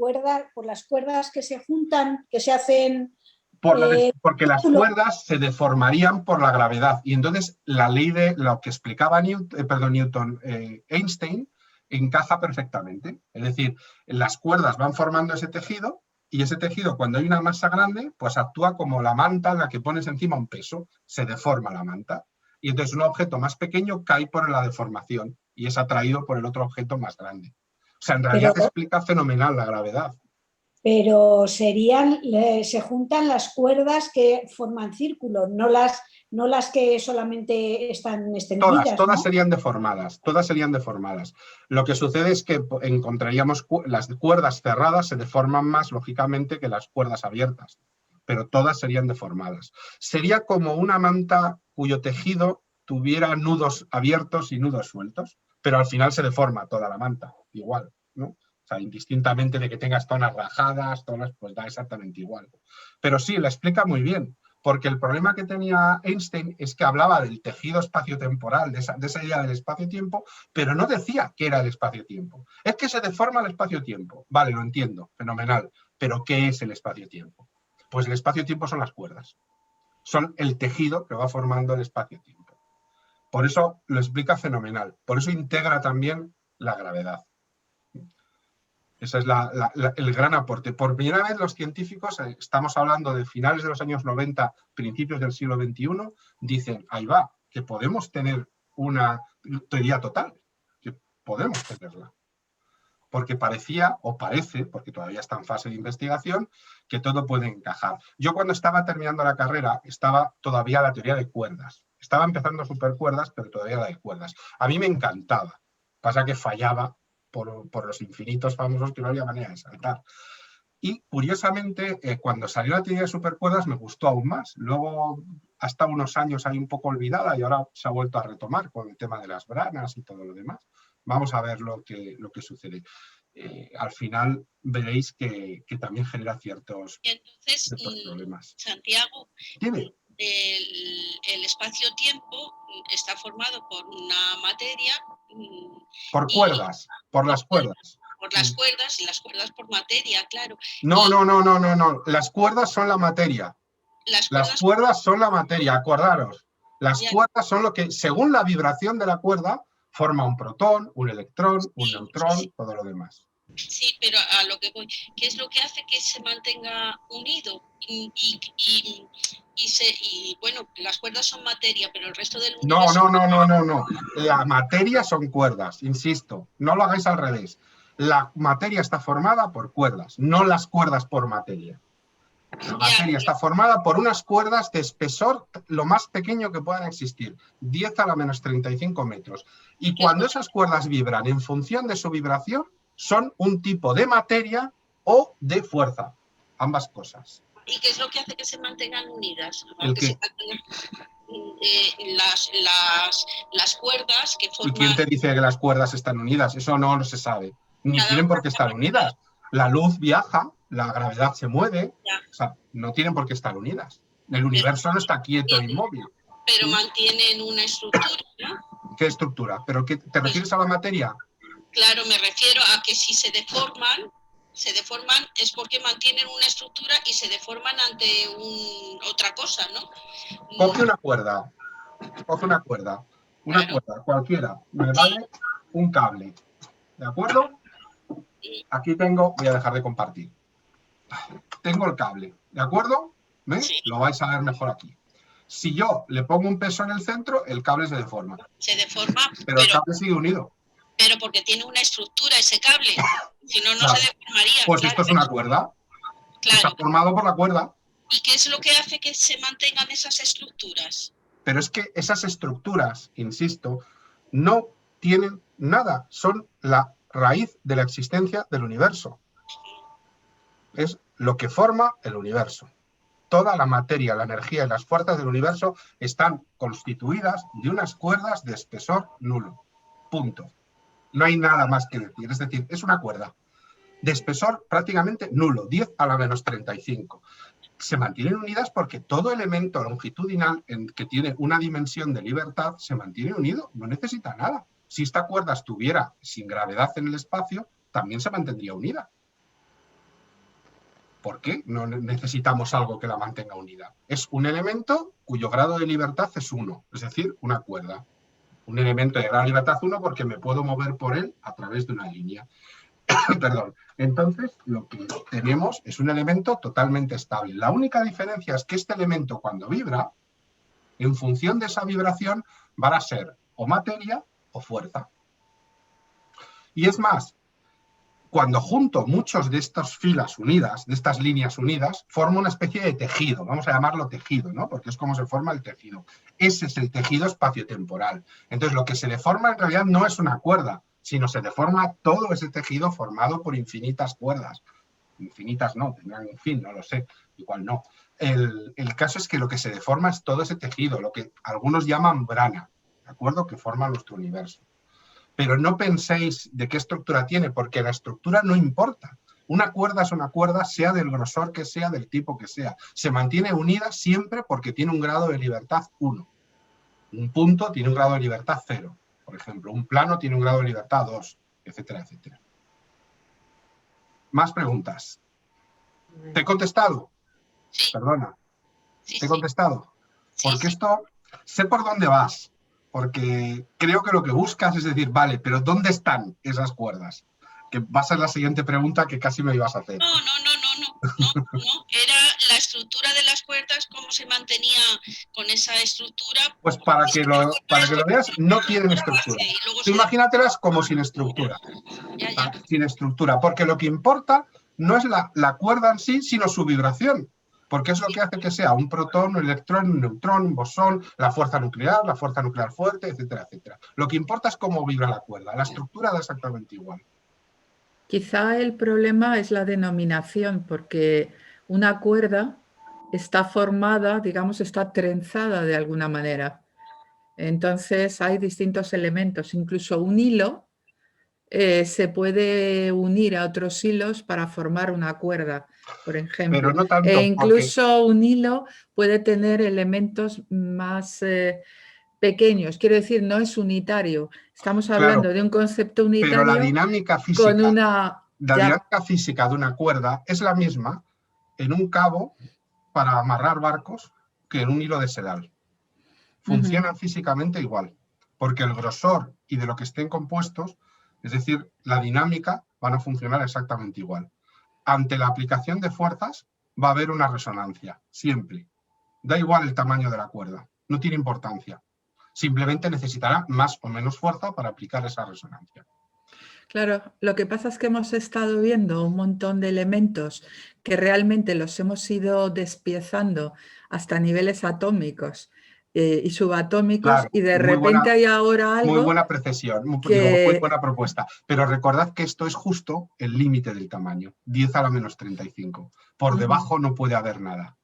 las cuerdas que se juntan, que se hacen... Porque las cuerdas se deformarían por la gravedad. Y entonces la ley de lo que explicaba Einstein encaja perfectamente. Es decir, las cuerdas van formando ese tejido y ese tejido, cuando hay una masa grande, pues actúa como la manta en la que pones encima un peso. Se deforma la manta. Y entonces un objeto más pequeño cae por la deformación y es atraído por el otro objeto más grande. O sea, en realidad explica fenomenal la gravedad. Pero se juntan las cuerdas que forman círculos, no las que solamente están extendidas. Todas ¿no? serían deformadas, todas serían deformadas. Lo que sucede es que encontraríamos las cuerdas cerradas se deforman más, lógicamente, que las cuerdas abiertas. pero todas serían deformadas. Sería como una manta cuyo tejido tuviera nudos abiertos y nudos sueltos, pero al final se deforma toda la manta, igual, ¿no? O sea, indistintamente de que tengas zonas rajadas, zonas, pues da exactamente igual. Pero sí, la explica muy bien, porque el problema que tenía Einstein es que hablaba del tejido espaciotemporal, de esa idea del espacio-tiempo, pero no decía qué era el espacio-tiempo. Es que se deforma el espacio-tiempo. Vale, lo entiendo, fenomenal. Pero ¿qué es el espacio-tiempo? Pues el espacio-tiempo son las cuerdas. Son el tejido que va formando el espacio-tiempo. Por eso lo explica fenomenal. Por eso integra también la gravedad. Ese es el gran aporte. Por primera vez los científicos, estamos hablando de finales de los años 90, principios del siglo XXI, dicen, ahí va, que podemos tener una teoría total, que podemos tenerla. Porque parecía, o parece, porque todavía está en fase de investigación, que todo puede encajar. Yo cuando estaba terminando la carrera, estaba todavía la teoría de cuerdas. Estaba empezando supercuerdas, pero todavía la de cuerdas. A mí me encantaba. Pasa que fallaba por los infinitos famosos que no había manera de saltar. Y curiosamente, cuando salió la teoría de supercuerdas me gustó aún más. Luego, hasta unos años ahí un poco olvidada y ahora se ha vuelto a retomar con el tema de las branas y todo lo demás. Vamos a ver lo que sucede. Al final veréis que también genera ciertos problemas. Santiago, Dime. el espacio-tiempo está formado por una materia... Por cuerdas, por las cuerdas. Por las cuerdas y las cuerdas por materia, claro. No. Las cuerdas son la materia. Las cuerdas son la materia, acordaros. Las cuerdas son lo que, según la vibración de la cuerda, forma un protón, un electrón, un neutrón, todo lo demás. Sí, pero a lo que voy, ¿qué es lo que hace que se mantenga unido? Y bueno, las cuerdas son materia, pero el resto del universo... No. La materia son cuerdas, insisto, no lo hagáis al revés. La materia está formada por cuerdas, no las cuerdas por materia. La materia está formada por unas cuerdas de espesor lo más pequeño que puedan existir, 10 a la menos 35 metros. Y cuando esas cuerdas vibran en función de su vibración, son un tipo de materia o de fuerza, ambas cosas. ¿Y qué es lo que hace que se mantengan unidas? ¿El qué? Las cuerdas que forman... ¿Y quién te dice que las cuerdas están unidas? Eso no se sabe. Ni tienen por qué estar unidas. La luz viaja, la gravedad se mueve, o sea, no tienen por qué estar unidas. El universo no está quieto e inmóvil. Pero mantienen una estructura, ¿no? ¿Qué estructura? ¿Pero qué, te refieres a la materia? Claro, me refiero a que si se deforman es porque mantienen una estructura y se deforman ante otra cosa, ¿no? Coge una cuerda, cuerda, cualquiera, me vale un cable, ¿de acuerdo? Aquí voy a dejar de compartir. Tengo el cable, ¿de acuerdo? ¿Ves? Sí. Lo vais a ver mejor aquí. Si yo le pongo un peso en el centro, el cable se deforma. Se deforma, pero el cable sigue unido. Pero porque tiene una estructura ese cable, si no, no se deformaría. Pues claro, esto es una cuerda. Claro. Está formado por la cuerda. ¿Y qué es lo que hace que se mantengan esas estructuras? Pero es que esas estructuras, insisto, no tienen nada, son la raíz de la existencia del universo. Es lo que forma el universo. Toda la materia, la energía y las fuerzas del universo están constituidas de unas cuerdas de espesor nulo. Punto. No hay nada más que decir. Es decir, es una cuerda de espesor prácticamente nulo, 10 a la menos 35. Se mantienen unidas porque todo elemento longitudinal que tiene una dimensión de libertad se mantiene unido, no necesita nada. Si esta cuerda estuviera sin gravedad en el espacio, también se mantendría unida. ¿Por qué no necesitamos algo que la mantenga unida? Es un elemento cuyo grado de libertad es 1, es decir, una cuerda. Un elemento de gran libertad 1 porque me puedo mover por él a través de una línea. Perdón. Entonces, lo que tenemos es un elemento totalmente estable. La única diferencia es que este elemento, cuando vibra, en función de esa vibración, van a ser o materia o fuerza. Y es más, cuando junto muchos de estas filas unidas, de estas líneas unidas, formo una especie de tejido, vamos a llamarlo tejido, ¿no? Porque es como se forma el tejido. Ese es el tejido espaciotemporal. Entonces, lo que se deforma en realidad no es una cuerda, sino se deforma todo ese tejido formado por infinitas cuerdas. Infinitas no, tendrán un fin, no lo sé, igual no. El caso es que lo que se deforma es todo ese tejido, lo que algunos llaman brana, ¿de acuerdo? Que forma nuestro universo. Pero no penséis de qué estructura tiene, porque la estructura no importa. Una cuerda es una cuerda, sea del grosor que sea, del tipo que sea. Se mantiene unida siempre porque tiene un grado de libertad 1. Un punto tiene un grado de libertad 0, por ejemplo. Un plano tiene un grado de libertad 2, etcétera, etcétera. ¿Más preguntas? ¿Te he contestado? Sí, Perdona. sí, ¿Te he sí. contestado? Sí, Porque sí. esto, sé por dónde vas, porque creo que lo que buscas es decir, vale, pero ¿dónde están esas cuerdas? Que va a ser la siguiente pregunta que casi me ibas a hacer. No. Era la estructura de las cuerdas, cómo se mantenía con esa estructura. Pues para que lo veas, no tienen estructura. Y luego Tú imagínatelas como sin estructura. ya. Sin estructura, porque lo que importa no es la cuerda en sí, sino su vibración. Porque es lo que hace que sea un protón, un electrón, un neutrón, un bosón, la fuerza nuclear fuerte, etcétera, etcétera. Lo que importa es cómo vibra la cuerda. La estructura da exactamente igual. Quizá el problema es la denominación, porque una cuerda está formada, digamos, está trenzada de alguna manera. Entonces hay distintos elementos, incluso un hilo se puede unir a otros hilos para formar una cuerda, por ejemplo. Pero no tanto, e incluso un hilo puede tener elementos más pequeños, quiero decir, no es unitario. Estamos hablando de un concepto unitario. Pero la dinámica física, con una... dinámica física de una cuerda es la misma en un cabo para amarrar barcos que en un hilo de sedal. Funcionan físicamente igual, porque el grosor y de lo que estén compuestos, es decir, la dinámica, van a funcionar exactamente igual. Ante la aplicación de fuerzas va a haber una resonancia, siempre. Da igual el tamaño de la cuerda, no tiene importancia. Simplemente necesitará más o menos fuerza para aplicar esa resonancia. Claro, lo que pasa es que hemos estado viendo un montón de elementos que realmente los hemos ido despiezando hasta niveles atómicos y subatómicos, Claro, y de repente hay ahora algo... Muy buena precisión, muy buena propuesta. Pero recordad que esto es justo el límite del tamaño, 10 a la menos 35. Por debajo no puede haber nada.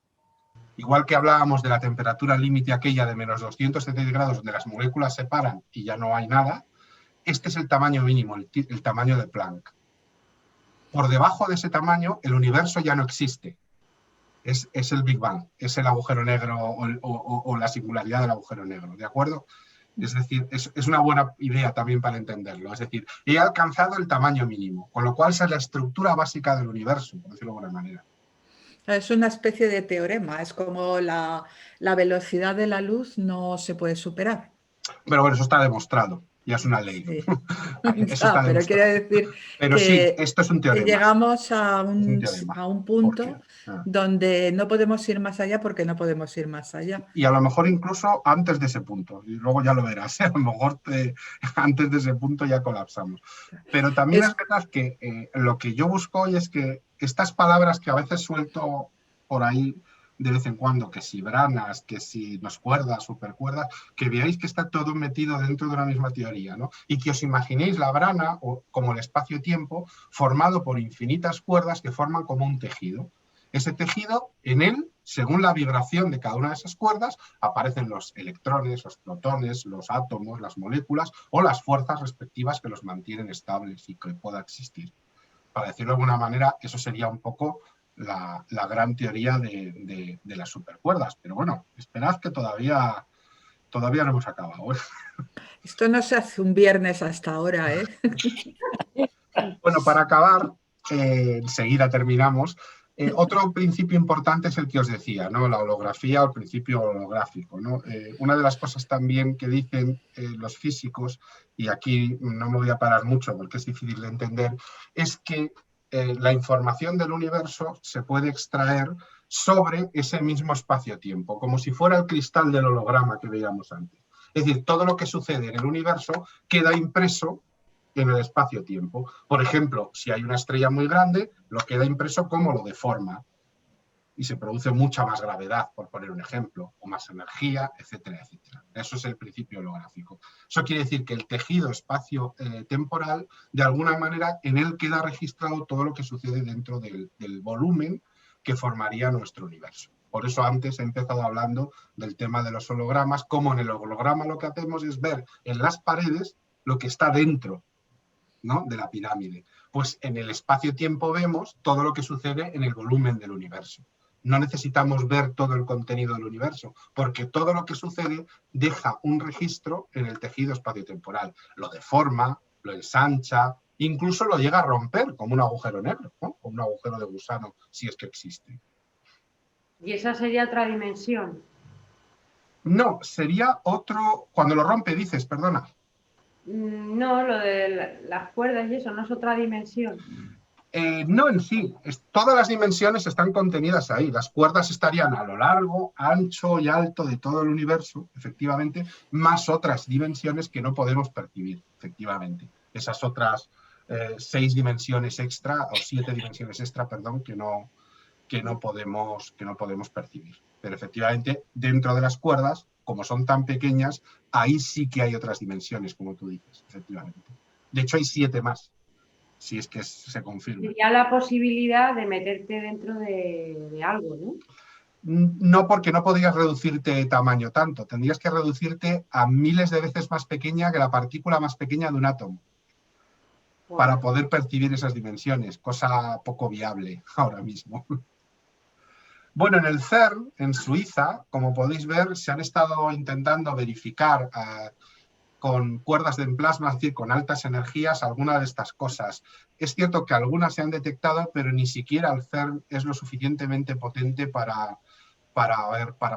Igual que hablábamos de la temperatura límite aquella de menos 270 grados, donde las moléculas se paran y ya no hay nada, este es el tamaño mínimo, el tamaño de Planck. Por debajo de ese tamaño, el universo ya no existe. Es el Big Bang, es el agujero negro o la singularidad del agujero negro, ¿de acuerdo? Es decir, es una buena idea también para entenderlo. Es decir, he alcanzado el tamaño mínimo, con lo cual es la estructura básica del universo, por decirlo de alguna manera. Es una especie de teorema, es como la velocidad de la luz no se puede superar. Pero bueno, eso está demostrado, ya es una ley. Sí. Eso está pero quiero decir pero que, sí, esto es un teorema. Que llegamos a un punto donde no podemos ir más allá porque no podemos ir más allá. Y a lo mejor incluso antes de ese punto, y luego ya lo verás, a lo mejor antes de ese punto ya colapsamos. Pero también es verdad que lo que yo busco hoy es que estas palabras que a veces suelto por ahí de vez en cuando, que si branas, que si nos cuerdas, supercuerdas, que veáis que está todo metido dentro de una misma teoría, ¿no? Y que os imaginéis la brana o como el espacio-tiempo formado por infinitas cuerdas que forman como un tejido. Ese tejido, en él, según la vibración de cada una de esas cuerdas, aparecen los electrones, los protones, los átomos, las moléculas o las fuerzas respectivas que los mantienen estables y que pueda existir. Para decirlo de alguna manera, eso sería un poco la gran teoría de las supercuerdas. Pero bueno, esperad que todavía no hemos acabado, ¿eh? Esto no se hace un viernes hasta ahora, ¿eh? Bueno, para acabar, enseguida terminamos. Otro principio importante es el que os decía, ¿no? La holografía o el principio holográfico, ¿no? Una de las cosas también que dicen los físicos, y aquí no me voy a parar mucho porque es difícil de entender, es que la información del universo se puede extraer sobre ese mismo espacio-tiempo, como si fuera el cristal del holograma que veíamos antes. Es decir, todo lo que sucede en el universo queda impreso en el espacio-tiempo. Por ejemplo, si hay una estrella muy grande, lo queda impreso como lo deforma y se produce mucha más gravedad, por poner un ejemplo, o más energía, etcétera, etcétera. Eso es el principio holográfico. Eso quiere decir que el tejido espacio-temporal, de alguna manera, en él queda registrado todo lo que sucede dentro del volumen que formaría nuestro universo. Por eso antes he empezado hablando del tema de los hologramas, como en el holograma lo que hacemos es ver en las paredes lo que está dentro, ¿no?, de la pirámide. Pues en el espacio-tiempo vemos todo lo que sucede en el volumen del universo. No necesitamos ver todo el contenido del universo, porque todo lo que sucede deja un registro en el tejido espaciotemporal. Lo deforma, lo ensancha, incluso lo llega a romper, como un agujero negro, ¿no?, o un agujero de gusano, si es que existe. Y esa sería otra dimensión. No, sería otro... Cuando lo rompe, dices, perdona. No, lo de las cuerdas y eso no es otra dimensión. No en sí, todas las dimensiones están contenidas ahí. Las cuerdas estarían a lo largo, ancho y alto de todo el universo, efectivamente, más otras dimensiones que no podemos percibir, efectivamente. Esas otras 6 dimensiones extra, o 7 dimensiones extra, perdón, que no podemos percibir. Pero efectivamente, dentro de las cuerdas, como son tan pequeñas, ahí sí que hay otras dimensiones, como tú dices, efectivamente. De hecho, hay 7 más, si es que se confirma. Sería la posibilidad de meterte dentro de algo, ¿no? No, porque no podrías reducirte de tamaño tanto. Tendrías que reducirte a miles de veces más pequeña que la partícula más pequeña de un átomo, para poder percibir esas dimensiones, cosa poco viable ahora mismo. Bueno, en el CERN, en Suiza, como podéis ver, se han estado intentando verificar con cuerdas de plasma, es decir, con altas energías, algunas de estas cosas. Es cierto que algunas se han detectado, pero ni siquiera el CERN es lo suficientemente potente para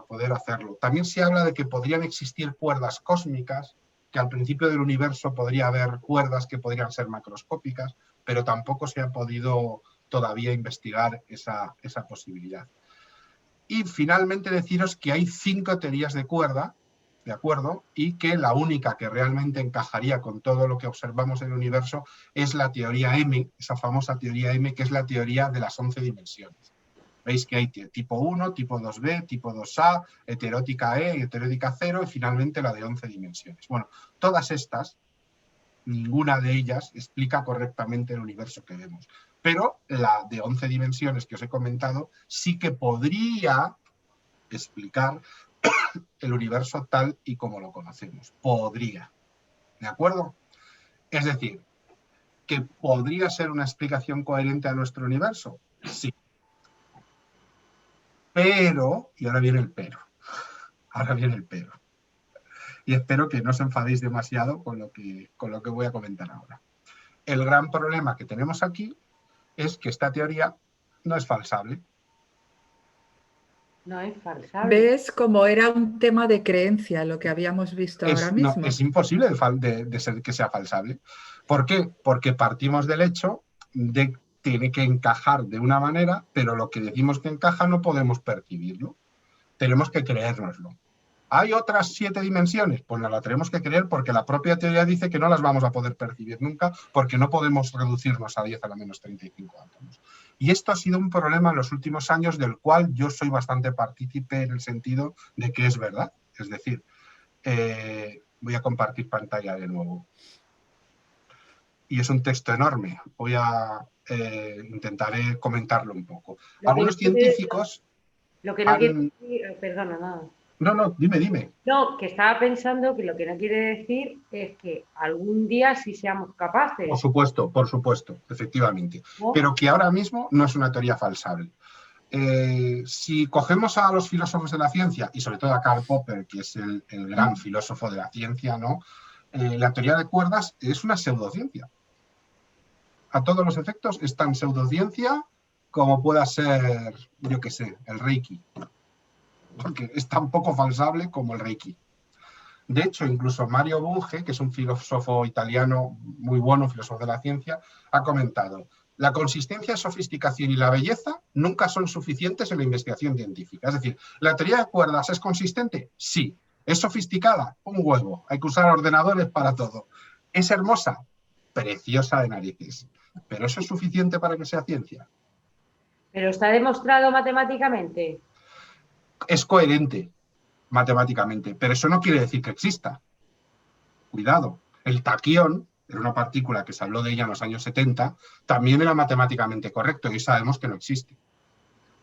poder hacerlo. También se habla de que podrían existir cuerdas cósmicas, que al principio del universo podría haber cuerdas que podrían ser macroscópicas, pero tampoco se ha podido todavía investigar esa posibilidad. Y finalmente deciros que hay 5 teorías de cuerda, ¿de acuerdo? Y que la única que realmente encajaría con todo lo que observamos en el universo es la teoría M, esa famosa teoría M, que es la teoría de las 11 dimensiones. Veis que hay tipo 1, tipo 2b, tipo 2a, heterótica E, heterótica 0 y finalmente la de 11 dimensiones. Bueno, todas estas, ninguna de ellas explica correctamente el universo que vemos. Pero la de 11 dimensiones que os he comentado sí que podría explicar el universo tal y como lo conocemos. Podría. ¿De acuerdo? Es decir, ¿que podría ser una explicación coherente a nuestro universo? Sí. Pero, y ahora viene el pero. Ahora viene el pero. Y espero que no os enfadéis demasiado con lo que voy a comentar ahora. El gran problema que tenemos aquí es que esta teoría no es falsable. No es falsable. ¿Ves cómo era un tema de creencia lo que habíamos visto ahora mismo? No, es imposible de ser que sea falsable. ¿Por qué? Porque partimos del hecho de que tiene que encajar de una manera, pero lo que decimos que encaja no podemos percibirlo. Tenemos que creérnoslo. ¿Hay otras 7 dimensiones? Pues nos la tenemos que creer porque la propia teoría dice que no las vamos a poder percibir nunca porque no podemos reducirnos a 10 a la menos 35 átomos. Y esto ha sido un problema en los últimos años del cual yo soy bastante partícipe en el sentido de que es verdad. Es decir, voy a compartir pantalla de nuevo. Y es un texto enorme. Intentaré comentarlo un poco. Algunos científicos... Lo que no quiere decir... Perdona, nada. No, dime. No, que estaba pensando que lo que no quiere decir es que algún día sí seamos capaces. Por supuesto, efectivamente. ¿No? Pero que ahora mismo no es una teoría falsable. Si cogemos a los filósofos de la ciencia, y sobre todo a Karl Popper, que es el gran filósofo de la ciencia, ¿no? La teoría de cuerdas es una pseudociencia. A todos los efectos es tan pseudociencia como pueda ser, yo qué sé, el Reiki. Porque es tan poco falsable como el Reiki. De hecho, incluso Mario Bunge, que es un filósofo italiano muy bueno, filósofo de la ciencia, ha comentado: la consistencia, sofisticación y la belleza nunca son suficientes en la investigación científica. Es decir, ¿la teoría de cuerdas es consistente? Sí. ¿Es sofisticada? Un huevo. Hay que usar ordenadores para todo. ¿Es hermosa? Preciosa de narices. ¿Pero eso es suficiente para que sea ciencia? ¿Pero está demostrado matemáticamente? Es coherente matemáticamente, pero eso no quiere decir que exista. Cuidado, el taquión era una partícula que se habló de ella en los años 70, también era matemáticamente correcto y sabemos que no existe.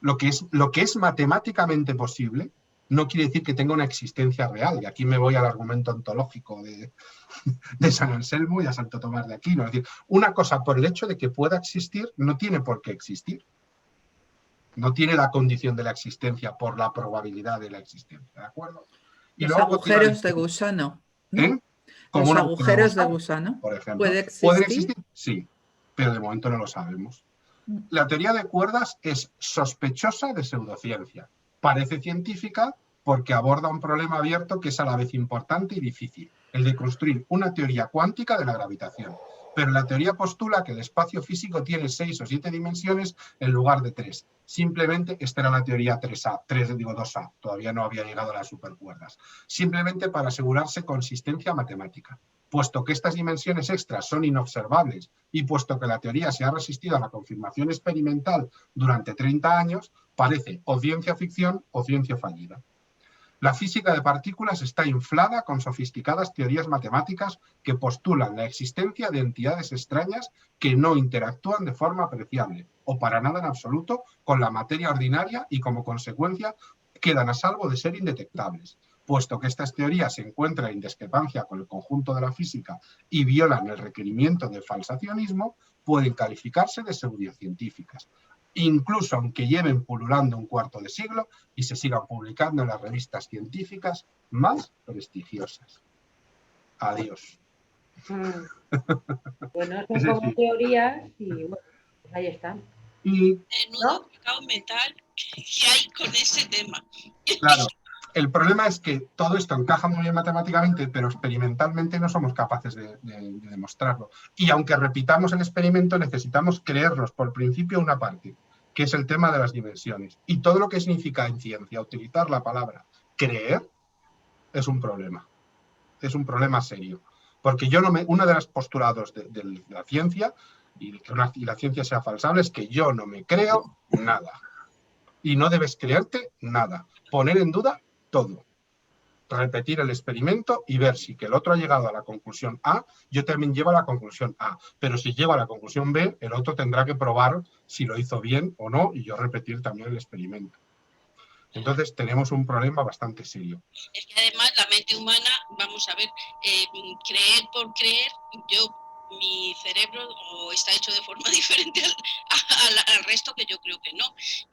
Lo que es matemáticamente posible no quiere decir que tenga una existencia real. Y aquí me voy al argumento ontológico de San Anselmo y a Santo Tomás de Aquino. Es decir, una cosa por el hecho de que pueda existir no tiene por qué existir. No tiene la condición de la existencia por la probabilidad de la existencia, ¿de acuerdo? Y los luego agujeros de gusano, ¿no? ¿Eh? Como Los un agujero agujeros de gusano, por ejemplo. ¿puede ¿Pueden existir? existir? Sí, pero de momento no lo sabemos. La teoría de cuerdas es sospechosa de pseudociencia. Parece científica porque aborda un problema abierto que es a la vez importante y difícil, el de construir una teoría cuántica de la gravitación. Pero la teoría postula que el espacio físico tiene 6 o 7 dimensiones en lugar de 3. Simplemente, esta era la teoría 2A, todavía no había llegado a las supercuerdas. Simplemente para asegurarse consistencia matemática. Puesto que estas dimensiones extras son inobservables y puesto que la teoría se ha resistido a la confirmación experimental durante 30 años, parece o ciencia ficción o ciencia fallida. La física de partículas está inflada con sofisticadas teorías matemáticas que postulan la existencia de entidades extrañas que no interactúan de forma apreciable o para nada en absoluto con la materia ordinaria y como consecuencia quedan a salvo de ser indetectables. Puesto que estas teorías se encuentran en discrepancia con el conjunto de la física y violan el requerimiento de falsacionismo, pueden calificarse de pseudocientíficas, incluso aunque lleven pululando un cuarto de siglo y se sigan publicando en las revistas científicas más prestigiosas. Adiós. Bueno, son como teorías y bueno, ahí están. Y Menudo pecado mental que hay con ese tema. claro, el problema es que todo esto encaja muy bien matemáticamente, pero experimentalmente no somos capaces de demostrarlo. Y aunque repitamos el experimento, necesitamos creernos por principio una parte, que es el tema de las dimensiones. Y todo lo que significa en ciencia utilizar la palabra creer es un problema. Es un problema serio. Porque uno de los postulados de la ciencia, y que la ciencia sea falsable, es que yo no me creo nada. Y no debes creerte nada. Poner en duda todo. Repetir el experimento y ver si que el otro ha llegado a la conclusión A, yo también llevo a la conclusión A. Pero si llego a la conclusión B, el otro tendrá que probar si lo hizo bien o no y yo repetir también el experimento. Entonces tenemos un problema bastante serio. Es que además la mente humana, vamos a ver, creer por creer, mi cerebro está hecho de forma diferente al resto, que yo creo que no.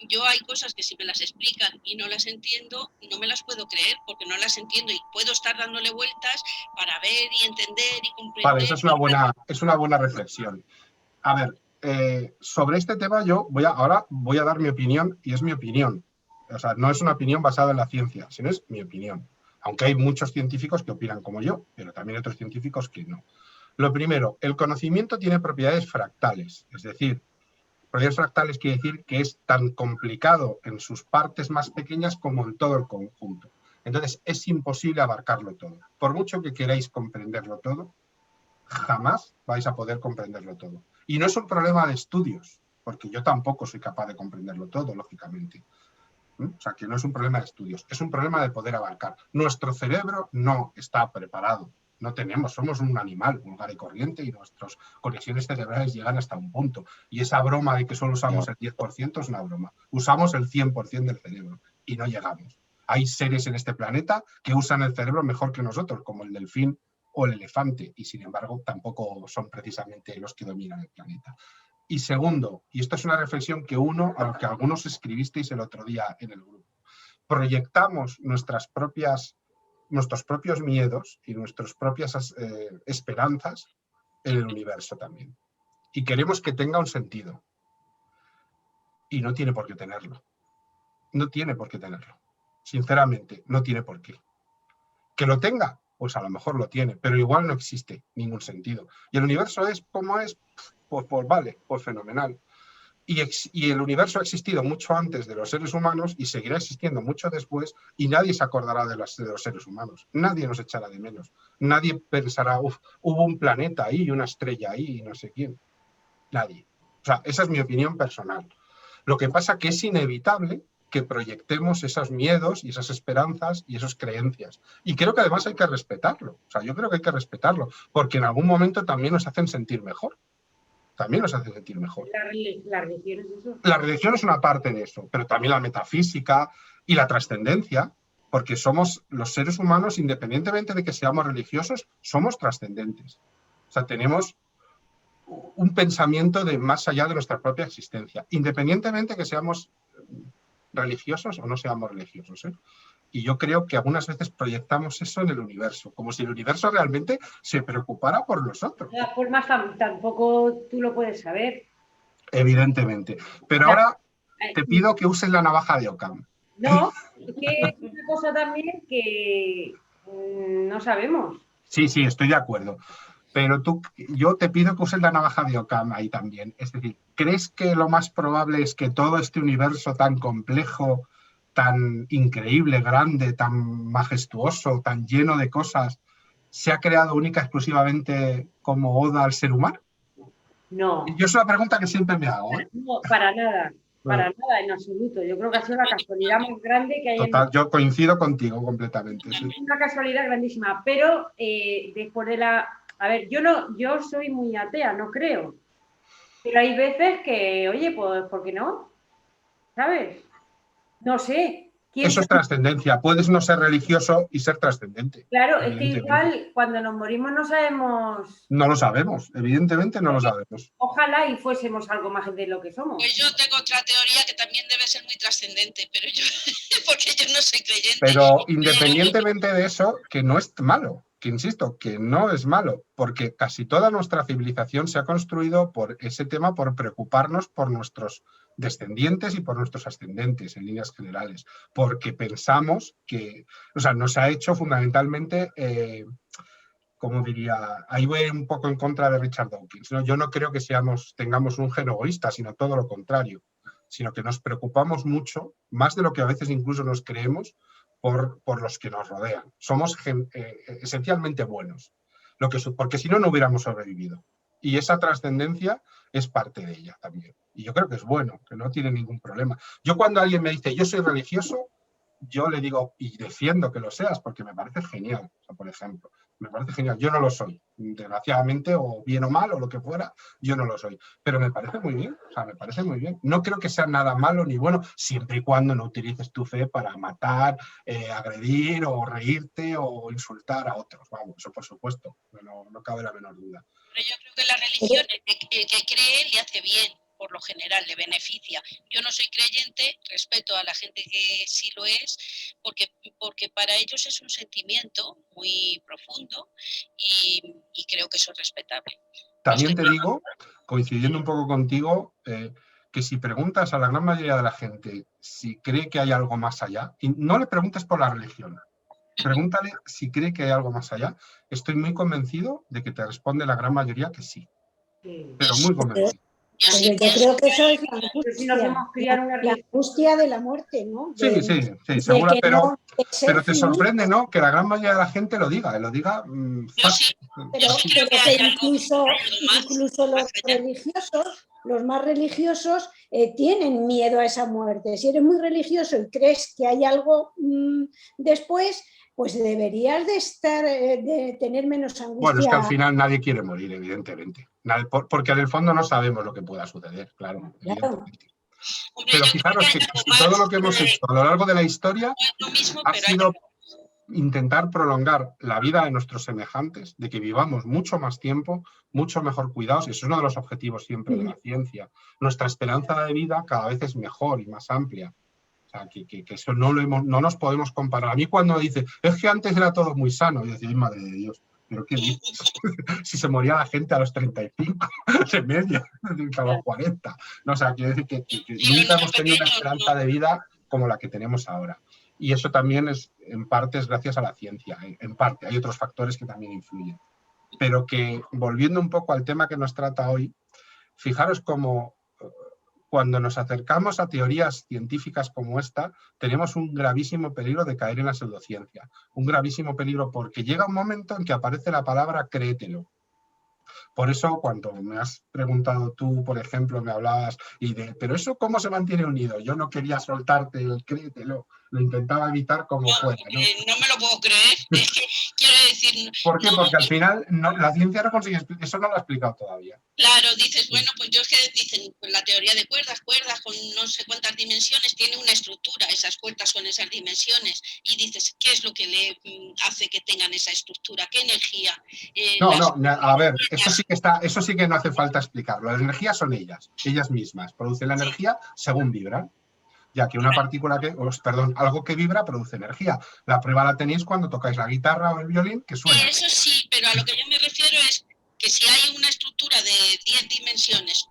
Yo hay cosas que si me las explican y no las entiendo, no me las puedo creer porque no las entiendo y puedo estar dándole vueltas para ver y entender y comprender. Vale, esa es una buena reflexión. A ver, sobre este tema ahora voy a dar mi opinión y es mi opinión. O sea, no es una opinión basada en la ciencia, sino es mi opinión. Aunque hay muchos científicos que opinan como yo, pero también hay otros científicos que no. Lo primero, el conocimiento tiene propiedades fractales, es decir, propiedades fractales quiere decir que es tan complicado en sus partes más pequeñas como en todo el conjunto. Entonces, es imposible abarcarlo todo. Por mucho que queráis comprenderlo todo, jamás vais a poder comprenderlo todo. Y no es un problema de estudios, porque yo tampoco soy capaz de comprenderlo todo, lógicamente. O sea, que no es un problema de estudios, es un problema de poder abarcar. Nuestro cerebro no está preparado. No somos un animal vulgar y corriente y nuestras conexiones cerebrales llegan hasta un punto. Y esa broma de que solo usamos el 10% es una broma. Usamos el 100% del cerebro y no llegamos. Hay seres en este planeta que usan el cerebro mejor que nosotros, como el delfín o el elefante, y sin embargo tampoco son precisamente los que dominan el planeta. Y segundo, y esto es una reflexión que algunos escribisteis el otro día en el grupo, proyectamos nuestros propios miedos y nuestras propias esperanzas en el universo también. Y queremos que tenga un sentido. Y no tiene por qué tenerlo. No tiene por qué tenerlo. Sinceramente, no tiene por qué. Que lo tenga, pues a lo mejor lo tiene, pero igual no existe ningún sentido. Y el universo es como es, pues vale, pues fenomenal. Y el universo ha existido mucho antes de los seres humanos y seguirá existiendo mucho después y nadie se acordará de los seres humanos. Nadie nos echará de menos. Nadie pensará, hubo un planeta ahí, una estrella ahí y no sé quién. Nadie. O sea, esa es mi opinión personal. Lo que pasa es que es inevitable que proyectemos esos miedos y esas esperanzas y esas creencias. Y creo que además hay que respetarlo. O sea, yo creo que hay que respetarlo porque en algún momento también nos hacen sentir mejor. también nos hace sentir mejor. La religión es eso. La religión es una parte de eso, pero también la metafísica y la trascendencia, porque somos los seres humanos, independientemente de que seamos religiosos, somos trascendentes. O sea, tenemos un pensamiento de más allá de nuestra propia existencia, independientemente de que seamos religiosos o no seamos religiosos, ¿eh? Y yo creo que algunas veces proyectamos eso en el universo, como si el universo realmente se preocupara por nosotros. De todas formas, tampoco tú lo puedes saber. Evidentemente. Pero ahora te pido que uses la navaja de Occam. No, es que es una cosa también que no sabemos. Sí, sí, estoy de acuerdo. Pero yo te pido que uses la navaja de Occam ahí también. Es decir, ¿crees que lo más probable es que todo este universo tan complejo, tan increíble, grande, tan majestuoso, tan lleno de cosas, se ha creado única y exclusivamente como oda al ser humano? No. Yo es una pregunta que siempre me hago, ¿eh? No, para nada, en absoluto. Yo creo que ha sido la casualidad más grande que hay Total, yo coincido contigo completamente. Sí. Una casualidad grandísima, pero después de la... A ver, yo soy muy atea, no creo. Pero hay veces que, oye, pues, ¿por qué no? ¿Sabes? No sé. Eso es trascendencia. Puedes no ser religioso y ser trascendente. Claro, es que igual cuando nos morimos no sabemos... No lo sabemos, evidentemente no lo sabemos. Ojalá y fuésemos algo más de lo que somos. Pues yo tengo otra teoría que también debe ser muy trascendente, pero yo, porque yo no soy creyente. Pero independientemente de eso, que no es malo, que insisto, que no es malo, porque casi toda nuestra civilización se ha construido por ese tema, por preocuparnos por nuestros descendientes y por nuestros ascendentes en líneas generales, porque pensamos que, o sea, nos ha hecho fundamentalmente, como diría, ahí voy un poco en contra de Richard Dawkins, ¿no? Yo no creo que tengamos un gen egoísta, sino todo lo contrario, sino que nos preocupamos mucho, más de lo que a veces incluso nos creemos, por los que nos rodean. Somos esencialmente buenos, porque si no, no hubiéramos sobrevivido. Y esa trascendencia es parte de ella también. Y yo creo que es bueno, que no tiene ningún problema. Yo cuando alguien me dice, yo soy religioso, yo le digo, y defiendo que lo seas, porque me parece genial. O sea, por ejemplo, me parece genial. Yo no lo soy, desgraciadamente, o bien o mal, o lo que fuera, yo no lo soy. Pero me parece muy bien, o sea, me parece muy bien. No creo que sea nada malo ni bueno, siempre y cuando no utilices tu fe para matar, agredir, o reírte, o insultar a otros. Vamos, eso por supuesto, no cabe la menor duda. Pero yo creo que la religión, el que cree, le hace bien. Por lo general le beneficia. Yo no soy creyente, respeto a la gente que sí lo es, porque para ellos es un sentimiento muy profundo y creo que eso es respetable. También te digo, coincidiendo un poco contigo, que si preguntas a la gran mayoría de la gente si cree que hay algo más allá, y no le preguntes por la religión, pregúntale si cree que hay algo más allá, estoy muy convencido de que te responde la gran mayoría que sí, pero muy convencido. Yo creo que eso es la angustia, la angustia de la muerte, ¿no? Sí, seguro, pero te sorprende, ¿no? Que la gran mayoría de la gente lo diga. Pero que incluso los más religiosos tienen miedo a esa muerte. Si eres muy religioso y crees que hay algo después, pues deberías de tener menos angustia. Bueno, es que al final nadie quiere morir, evidentemente. Porque en el fondo no sabemos lo que pueda suceder, claro. Evidentemente. Pero fijaros que todo lo que hemos hecho a lo largo de la historia ha sido intentar prolongar la vida de nuestros semejantes, de que vivamos mucho más tiempo, mucho mejor cuidados, y eso es uno de los objetivos siempre de la ciencia. Nuestra esperanza de vida cada vez es mejor y más amplia. O sea, que eso no nos podemos comparar. A mí cuando dice, es que antes era todo muy sano, yo decía, madre de Dios, ¿pero qué dices? Si se moría la gente a los 35, de media, a los 40. No, o sea, quiero decir que nunca hemos tenido una esperanza de vida como la que tenemos ahora. Y eso también en parte es gracias a la ciencia, en parte. Hay otros factores que también influyen. Pero que, volviendo un poco al tema que nos trata hoy, fijaros cómo cuando nos acercamos a teorías científicas como esta, tenemos un gravísimo peligro de caer en la pseudociencia. Un gravísimo peligro porque llega un momento en que aparece la palabra créetelo. Por eso, cuando me has preguntado tú, por ejemplo, me hablabas pero ¿eso cómo se mantiene unido? Yo no quería soltarte el créetelo, lo intentaba evitar como fuera, ¿no? No me lo puedo creer, es que quiero decir... ¿Por qué? No, Porque al final la ciencia no consigue explicar, eso no lo ha explicado todavía. claro, dices, bueno, pues yo es que dicen, pues la teoría de cuerdas con no sé cuántas dimensiones, tiene una estructura, esas cuerdas con esas dimensiones, y dices, ¿qué es lo que le hace que tengan esa estructura? ¿Qué energía? A ver, eso sí que no hace falta explicarlo. Las energías son ellas mismas, producen la energía según vibran. Ya que una partícula algo que vibra produce energía. La prueba la tenéis cuando tocáis la guitarra o el violín, que suena. Sí, eso sí, pero a lo que yo me refiero es que si hay una estructura de 10 dimensiones,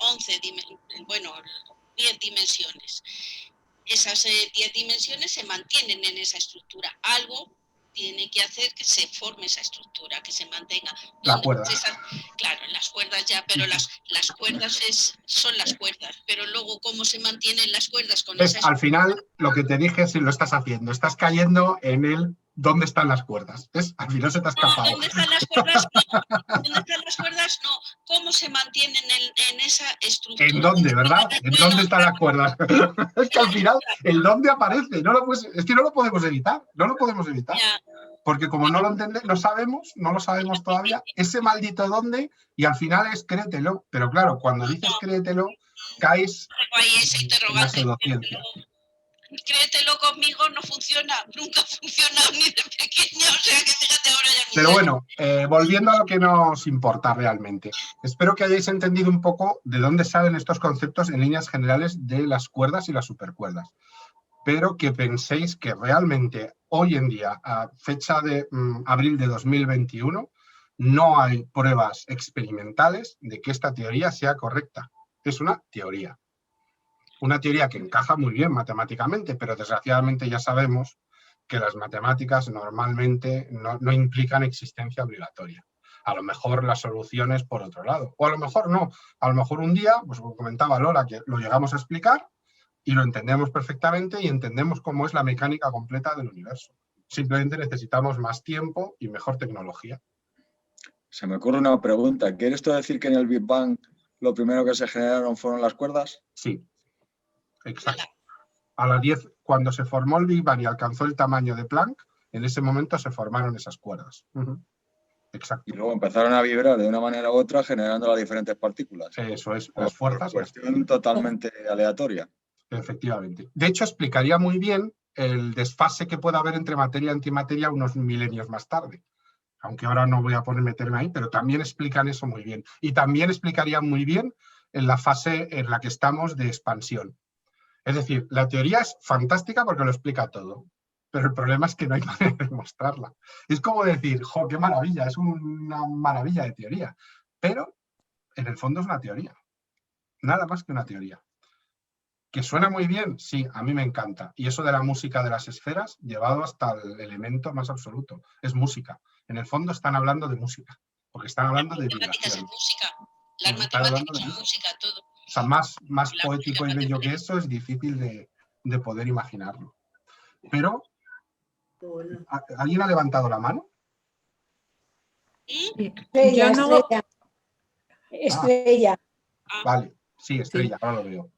10 dimensiones, esas 10 dimensiones se mantienen en esa estructura. Algo tiene que hacer que se forme esa estructura, que se mantenga. La cuerda. Claro, las cuerdas ya, pero las cuerdas son las cuerdas, pero luego cómo se mantienen las cuerdas con esa estructura. Al final, lo que te dije, si lo estás haciendo, estás cayendo en el ¿dónde están las cuerdas? Al final se te ha escapado. ¿Dónde están las cuerdas? No. ¿Dónde están las cuerdas? No. ¿Cómo se mantienen en esa estructura? ¿En dónde, verdad? ¿En dónde están las cuerdas? Es que al final, el dónde aparece. Es que no lo podemos evitar. No lo podemos evitar. Ya. Porque como no lo entendemos, no lo sabemos todavía, ese maldito dónde, y al final es créetelo. Pero claro, cuando dices créetelo, caes Ahí ese en la interrogante. pseudociencia. Créetelo conmigo, no funciona, nunca ha funcionado ni de pequeña, o sea que fíjate ahora ya. Pero bueno, volviendo a lo que nos importa realmente, espero que hayáis entendido un poco de dónde salen estos conceptos en líneas generales de las cuerdas y las supercuerdas, pero que penséis que realmente hoy en día, a fecha de abril de 2021, no hay pruebas experimentales de que esta teoría sea correcta. Es una teoría. Una teoría que encaja muy bien matemáticamente, pero desgraciadamente ya sabemos que las matemáticas normalmente no implican existencia obligatoria. A lo mejor la solución es por otro lado, o a lo mejor no. A lo mejor un día, pues como comentaba Lola, que lo llegamos a explicar y lo entendemos perfectamente y entendemos cómo es la mecánica completa del universo. Simplemente necesitamos más tiempo y mejor tecnología. Se me ocurre una pregunta. ¿Quiere esto decir que en el Big Bang lo primero que se generaron fueron las cuerdas? Sí, exacto. A las 10, cuando se formó el Big Bang y alcanzó el tamaño de Planck, en ese momento se formaron esas cuerdas. Exacto. Y luego empezaron a vibrar de una manera u otra generando las diferentes partículas. Eso es, las fuerzas. Cuestión totalmente aleatoria. Efectivamente. De hecho, explicaría muy bien el desfase que puede haber entre materia y antimateria unos milenios más tarde. Aunque ahora no voy a meterme ahí, pero también explican eso muy bien. Y también explicaría muy bien en la fase en la que estamos de expansión. Es decir, la teoría es fantástica porque lo explica todo, pero el problema es que no hay manera de demostrarla. Es como decir, ¡jo, qué maravilla! Es una maravilla de teoría. Pero en el fondo es una teoría. Nada más que una teoría. ¿Que suena muy bien? Sí, a mí me encanta. Y eso de la música de las esferas, llevado hasta el elemento más absoluto. Es música. En el fondo están hablando de música, porque están hablando de vibración. Las matemáticas son música, todo. O sea, más poético y bello que eso es difícil de poder imaginarlo. Pero, ¿alguien ha levantado la mano? Estrella. Vale, sí, Estrella, ahora lo veo.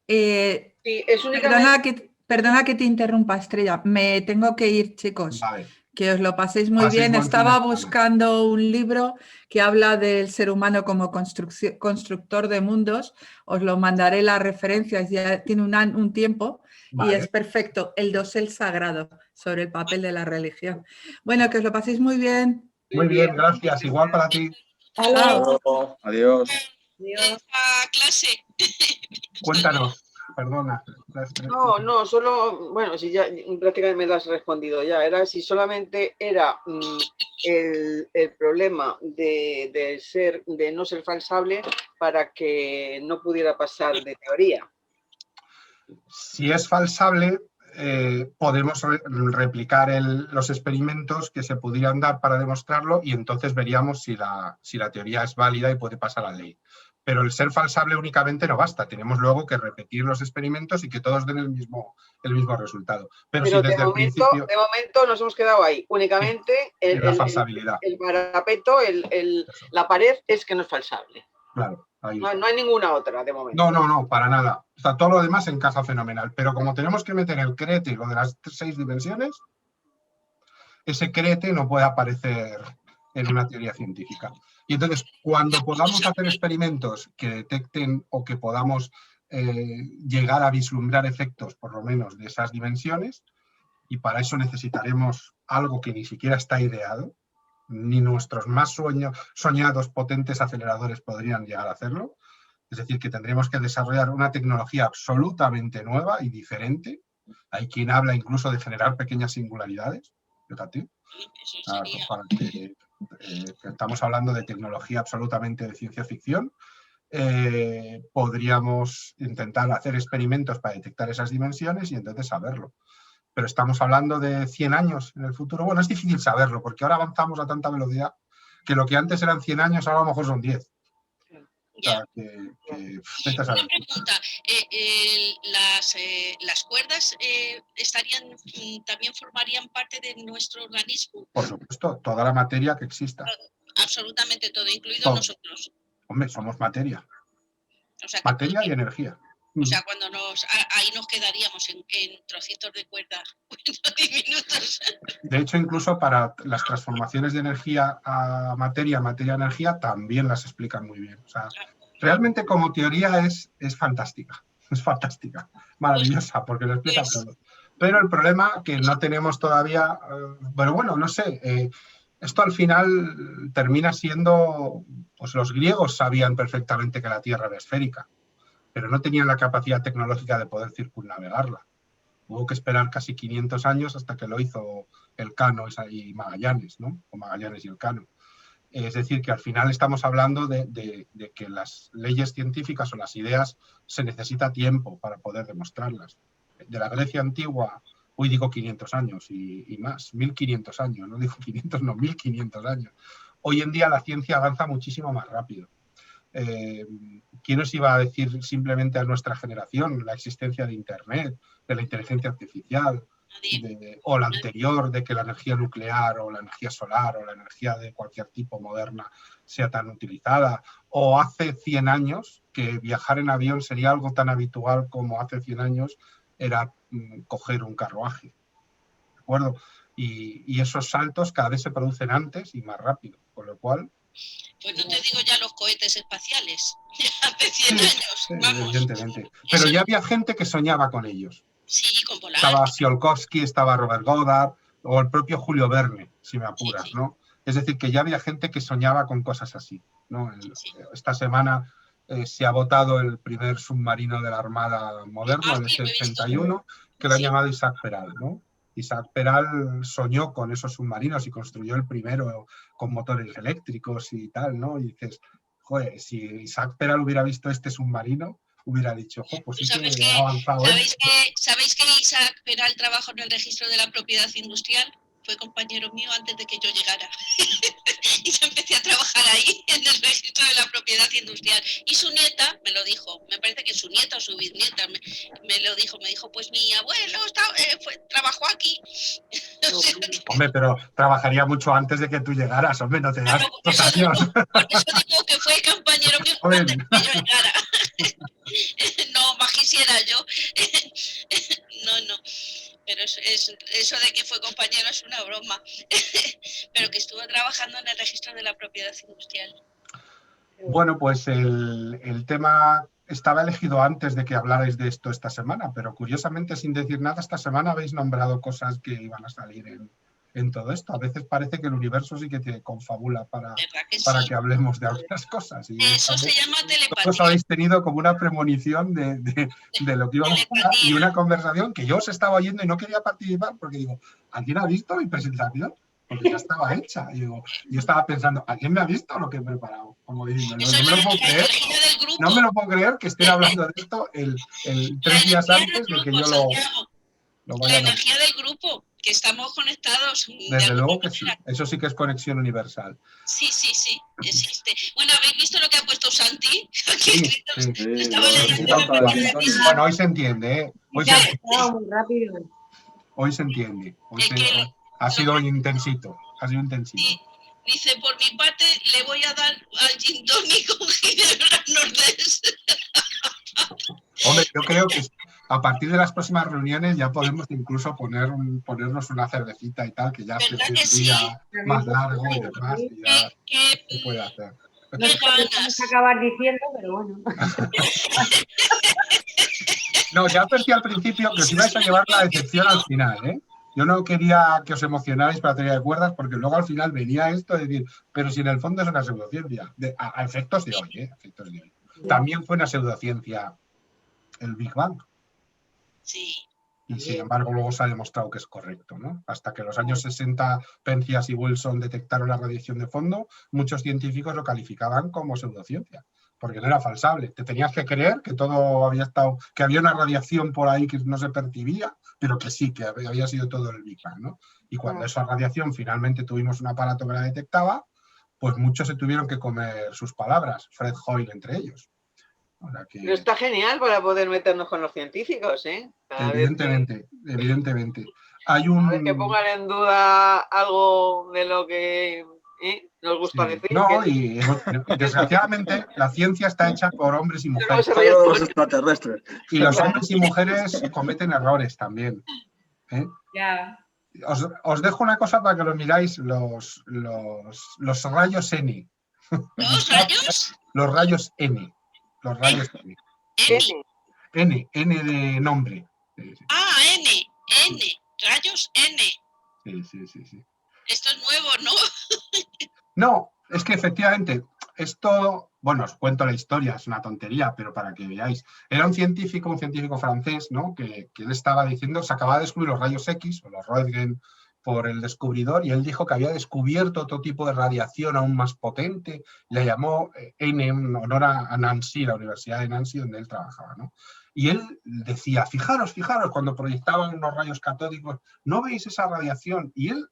Sí, es únicamente... Perdona que te interrumpa, Estrella. Me tengo que ir, chicos. Vale. Que os lo paséis muy bien. Estaba buscando un libro que habla del ser humano como constructor de mundos. Os lo mandaré las referencias, ya tiene un tiempo. Vale. Y es perfecto. El dosel sagrado, sobre el papel de la religión. Bueno, que os lo paséis muy bien. Muy bien, gracias. Igual para ti. Adiós. Adiós. Esta clase. Cuéntanos. Perdona. No, solo, bueno, si ya prácticamente me lo has respondido ya, era si solamente era el problema de no ser falsable para que no pudiera pasar de teoría. Si es falsable, podemos replicar los experimentos que se pudieran dar para demostrarlo y entonces veríamos si la teoría es válida y puede pasar a ley. Pero el ser falsable únicamente no basta, tenemos luego que repetir los experimentos y que todos den el mismo resultado. Pero si desde el principio... De momento nos hemos quedado ahí, únicamente la falsabilidad. El parapeto, la pared es que no es falsable. Claro, ahí. No hay ninguna otra de momento. No, para nada. O sea, todo lo demás encaja fenomenal, pero como tenemos que meter el crete y lo de las 6 dimensiones, ese crete no puede aparecer en una teoría científica. Y entonces, cuando podamos hacer experimentos que detecten o que podamos llegar a vislumbrar efectos, por lo menos, de esas dimensiones, y para eso necesitaremos algo que ni siquiera está ideado, ni nuestros más soñados potentes aceleradores podrían llegar a hacerlo. Es decir, que tendríamos que desarrollar una tecnología absolutamente nueva y diferente. Hay quien habla incluso de generar pequeñas singularidades. Fíjate. Estamos hablando de tecnología absolutamente de ciencia ficción. Podríamos intentar hacer experimentos para detectar esas dimensiones y entonces saberlo. Pero estamos hablando de 100 años en el futuro. Bueno, es difícil saberlo porque ahora avanzamos a tanta velocidad que lo que antes eran 100 años ahora a lo mejor son 10. O sea, una pregunta, ¿las cuerdas también formarían parte de nuestro organismo? Por supuesto, toda la materia que exista. Absolutamente todo, incluido nosotros. Hombre, somos materia. O sea, materia y energía. O sea, cuando ahí nos quedaríamos en trocitos de cuerda diminutos. De hecho, incluso para las transformaciones de energía a materia a energía, también las explican muy bien. O sea, realmente como teoría es fantástica. Es fantástica, maravillosa, porque lo explica todo. Pero el problema es que no tenemos todavía... bueno, no sé... esto al final termina siendo... Pues los griegos sabían perfectamente que la Tierra era esférica, pero no tenían la capacidad tecnológica de poder circunnavegarla. Hubo que esperar casi 500 años hasta que lo hizo Elcano y Magallanes, ¿no? O Magallanes y Elcano. Es decir, que al final estamos hablando de que las leyes científicas o las ideas se necesita tiempo para poder demostrarlas. De la Grecia antigua, hoy digo 500 años y más, 1500 años, no digo 500, no, 1500 años. Hoy en día la ciencia avanza muchísimo más rápido. ¿Quién nos iba a decir simplemente a nuestra generación la existencia de Internet, de la inteligencia artificial, o la anterior, de que la energía nuclear o la energía solar o la energía de cualquier tipo moderna sea tan utilizada? O hace 100 años que viajar en avión sería algo tan habitual como hace 100 años era coger un carruaje. ¿De acuerdo? Y esos saltos cada vez se producen antes y más rápido, con lo cual... Pues no te digo ya los cohetes espaciales, hace 100 años, vamos. Evidentemente. Pero ya había gente que soñaba con ellos. Sí, con volar. Estaba Tsiolkovsky, estaba Robert Goddard, o el propio Julio Verne, si me apuras, sí. ¿No? Es decir, que ya había gente que soñaba con cosas así, ¿no? Esta semana se ha votado el primer submarino de la Armada moderna, el S-81, que lo han llamado Isaac Peral, ¿no? Isaac Peral soñó con esos submarinos y construyó el primero con motores eléctricos y tal, ¿no? Y dices, joder, si Isaac Peral hubiera visto este submarino, hubiera dicho, pues sí que ha avanzado. ¿Sabéis que Isaac Peral trabajó en el registro de la propiedad industrial? Fue compañero mío antes de que yo llegara. Y yo empecé a trabajar ahí, en el registro de la propiedad industrial. Y su nieta me lo dijo, me parece que su nieta o su bisnieta me lo dijo. Me dijo, pues mi abuelo trabajó aquí. Hombre, pero trabajaría mucho antes de que tú llegaras, hombre, no te das 2 años. Por eso digo que fue compañero mío antes de que yo llegara. No, más quisiera yo. No. Pero eso de que fue compañero es una broma. Pero que estuvo trabajando en el registro de la propiedad industrial. Bueno, pues el tema estaba elegido antes de que hablarais de esto esta semana, pero curiosamente, sin decir nada, esta semana habéis nombrado cosas que iban a salir en todo esto. A veces parece que el universo sí que te confabula para que hablemos de algunas cosas. Y eso se llama telepatía. Todos habéis tenido como una premonición de lo que íbamos a hablar y una conversación que yo os estaba oyendo y no quería participar porque digo, ¿alguien ha visto mi presentación? Porque ya estaba hecha. Y digo, yo estaba pensando, ¿alguien me ha visto lo que he preparado? Como diciendo, no me lo puedo creer. No me lo puedo creer que estén hablando de esto el 3 días antes de que yo lo vaya a... La energía del grupo. que estamos conectados. Desde luego que sí, eso sí que es conexión universal. Sí, existe. Bueno, ¿habéis visto lo que ha puesto Santi? Aquí Sí, escrito, sí. estaba Sí, leyendo. Bueno, hoy se entiende, ¿eh? Hoy se entiende. Muy rápido. Hoy se entiende. Es que Ha sido intensito. Ha sido intensito. Sí, dice, por mi parte, le voy a dar al gin tonic con ginebra nordés. Hombre, yo creo que a partir de las próximas reuniones ya podemos incluso ponernos una cervecita y tal, que ya ¿Verdad es que un día sí? más largo y demás, y ya se puede hacer. No sé qué vamos a acabar diciendo, pero bueno. No, ya advertí al principio que os ibais a llevar la decepción al final, ¿eh? Yo no quería que os emocionarais para teoría de cuerdas, porque luego al final venía esto de decir, pero si en el fondo es una pseudociencia, a efectos de hoy, ¿eh? A efectos de hoy. También fue una pseudociencia el Big Bang. Sí. Y sin embargo luego se ha demostrado que es correcto, ¿no? Hasta que en los años 60 Penzias y Wilson detectaron la radiación de fondo, muchos científicos lo calificaban como pseudociencia, porque no era falsable. Te tenías que creer que todo había estado, que había una radiación por ahí que no se percibía, pero que sí, que había sido todo el Big Bang, ¿no? Y cuando esa radiación finalmente tuvimos un aparato que la detectaba, pues muchos se tuvieron que comer sus palabras, Fred Hoyle entre ellos. O sea que, pero está genial para poder meternos con los científicos, ¿eh? Evidentemente. Hay Cada vez que pongan en duda algo de lo que nos gusta decir. No, y desgraciadamente la ciencia está hecha por hombres y mujeres. Todos los extraterrestres. Y los hombres y mujeres cometen errores también. Ya. Os dejo una cosa para que lo miráis, los rayos N. ¿Los rayos? Los rayos N. Los rayos N. N de nombre. Ah, N. Rayos N. Sí. Esto es nuevo, ¿no? No, es que efectivamente, esto, bueno, os cuento la historia, es una tontería, pero para que veáis. Era un científico francés, ¿no? Que él estaba diciendo, se acababa de descubrir los rayos X, o los Röntgen, por el descubridor, y él dijo que había descubierto otro tipo de radiación aún más potente, le llamó N en honor a Nancy, la Universidad de Nancy, donde él trabajaba, ¿no? Y él decía, fijaros, cuando proyectaban unos rayos catódicos, ¿no veis esa radiación? Y él,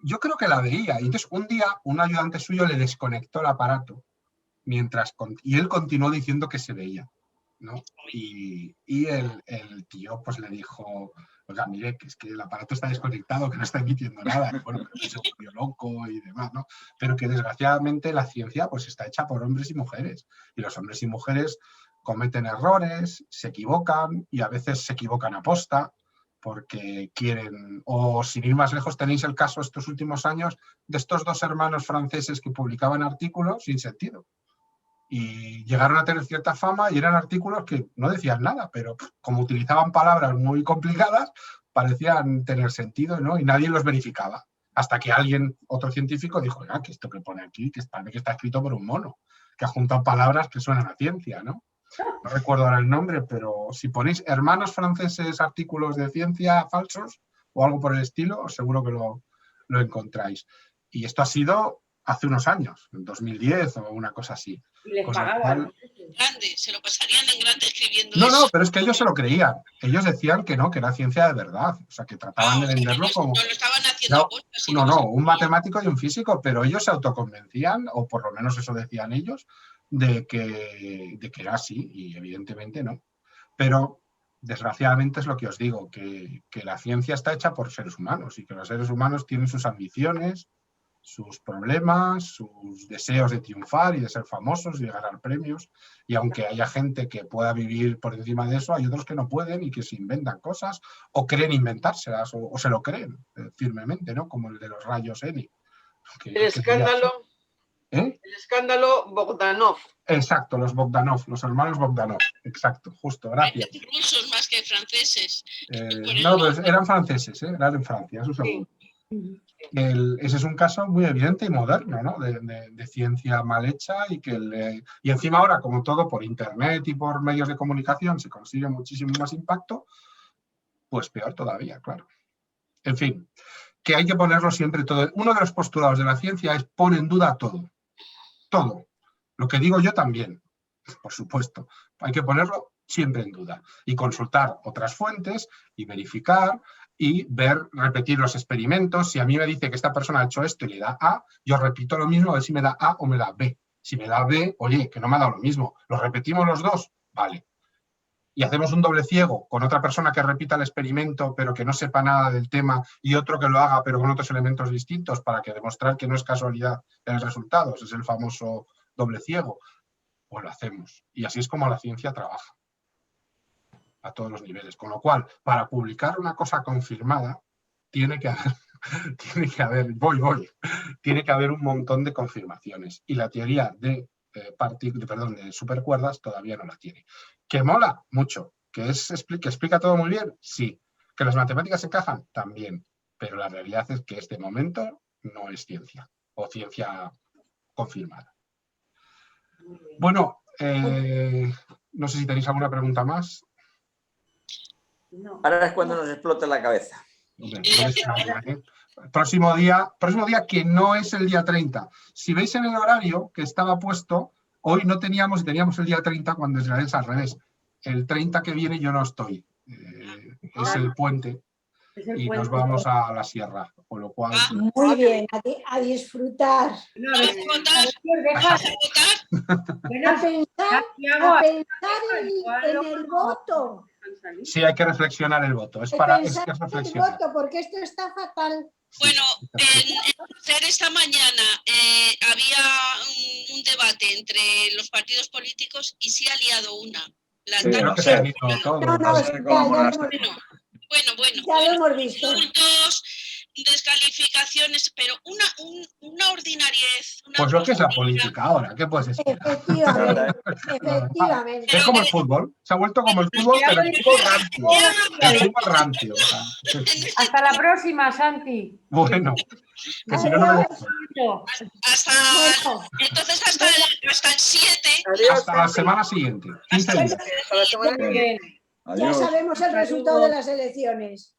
yo creo que la veía, y entonces un día un ayudante suyo le desconectó el aparato, y él continuó diciendo que se veía, ¿no? Y el tío pues le dijo, oiga, mire, que es que el aparato está desconectado, que no está emitiendo nada, y bueno, pero se volvió loco y demás, ¿no? Pero que desgraciadamente la ciencia pues está hecha por hombres y mujeres, y los hombres y mujeres cometen errores, se equivocan, y a veces se equivocan aposta, porque quieren, o sin ir más lejos, tenéis el caso estos últimos años de estos dos hermanos franceses que publicaban artículos sin sentido. Y llegaron a tener cierta fama y eran artículos que no decían nada, pero como utilizaban palabras muy complicadas, parecían tener sentido, ¿no? Y nadie los verificaba. Hasta que alguien, otro científico, dijo, oiga, que esto que pone aquí, que parece que está escrito por un mono, que ha juntado palabras que suenan a ciencia, ¿no? No recuerdo ahora el nombre, pero si ponéis hermanos franceses artículos de ciencia falsos o algo por el estilo, seguro que lo encontráis. Y esto ha sido hace unos años, en 2010 o una cosa así. Y les pagaban. Grande, se lo pasarían en grande escribiendo No, eso. pero es que ellos se lo creían. Ellos decían que no, que era ciencia de verdad. O sea, que trataban de venderlo como... No lo estaban haciendo a posta, sino No, un matemático y un físico, pero ellos se autoconvencían, o por lo menos eso decían ellos, de que era así, y evidentemente no. Pero desgraciadamente es lo que os digo, que la ciencia está hecha por seres humanos, y que los seres humanos tienen sus ambiciones, sus problemas, sus deseos de triunfar y de ser famosos y de ganar premios, y aunque haya gente que pueda vivir por encima de eso, hay otros que no pueden y que se inventan cosas o creen inventárselas o se lo creen firmemente, ¿no? Como el de los rayos N. El escándalo Bogdanov. Exacto, los Bogdanov, los hermanos Bogdanov, exacto, justo, gracias. Rusos más que franceses. No, pues eran franceses, eran en Francia, eso seguro. Ese es un caso muy evidente y moderno, ¿no? de ciencia mal hecha y encima ahora, como todo por internet y por medios de comunicación se consigue muchísimo más impacto, pues peor todavía, claro. En fin, que hay que ponerlo siempre todo. Uno de los postulados de la ciencia es poner en duda todo. Todo. Lo que digo yo también, por supuesto. Hay que ponerlo siempre en duda y consultar otras fuentes y verificar y repetir los experimentos. Si a mí me dice que esta persona ha hecho esto y le da A, yo repito lo mismo a ver si me da A o me da B. Si me da B, oye, que no me ha dado lo mismo. ¿Lo repetimos los dos? Vale. Y hacemos un doble ciego con otra persona que repita el experimento pero que no sepa nada del tema y otro que lo haga pero con otros elementos distintos para que demostrar que no es casualidad en los resultados, es el famoso doble ciego. Pues lo hacemos. Y así es como la ciencia trabaja a todos los niveles. Con lo cual, para publicar una cosa confirmada, tiene que haber un montón de confirmaciones. Y la teoría de supercuerdas todavía no la tiene. ¿Que mola? Mucho. ¿Que explica todo muy bien? Sí. ¿Que las matemáticas encajan? También. Pero la realidad es que este momento no es ciencia, o ciencia confirmada. Bueno, no sé si tenéis alguna pregunta más. No. Ahora es cuando nos explota la cabeza. Hombre, no es nada, ¿eh? Próximo día que no es el día 30. Si veis en el horario que estaba puesto, hoy no teníamos el día 30 cuando es al revés. El 30 que viene yo no estoy. Es el puente. Y nos vamos a la sierra, con lo cual... Muy bien, a disfrutar. No, a ver, A pensar en el voto. Sí, hay que reflexionar el voto. Es Pensar que es en el reflexionar. voto, porque esto está fatal. Bueno, en esta mañana había un debate entre los partidos políticos y sí ha liado una. Sí, creo que se han ido todos. Bueno. Ya lo hemos visto. Insultos, descalificaciones, pero una ordinariez. Pues lo que es la política ahora, ¿qué puedes esperar? Efectivamente. Es como el fútbol, se ha vuelto como el fútbol, pero el fútbol rancio. El fútbol rancio. O sea, hasta la próxima, Santi. bueno, que si no, no me dejo. Entonces hasta el 7. Hasta la semana siguiente. 15 días. Hasta la semana que viene. Ya sabemos el resultado de las elecciones.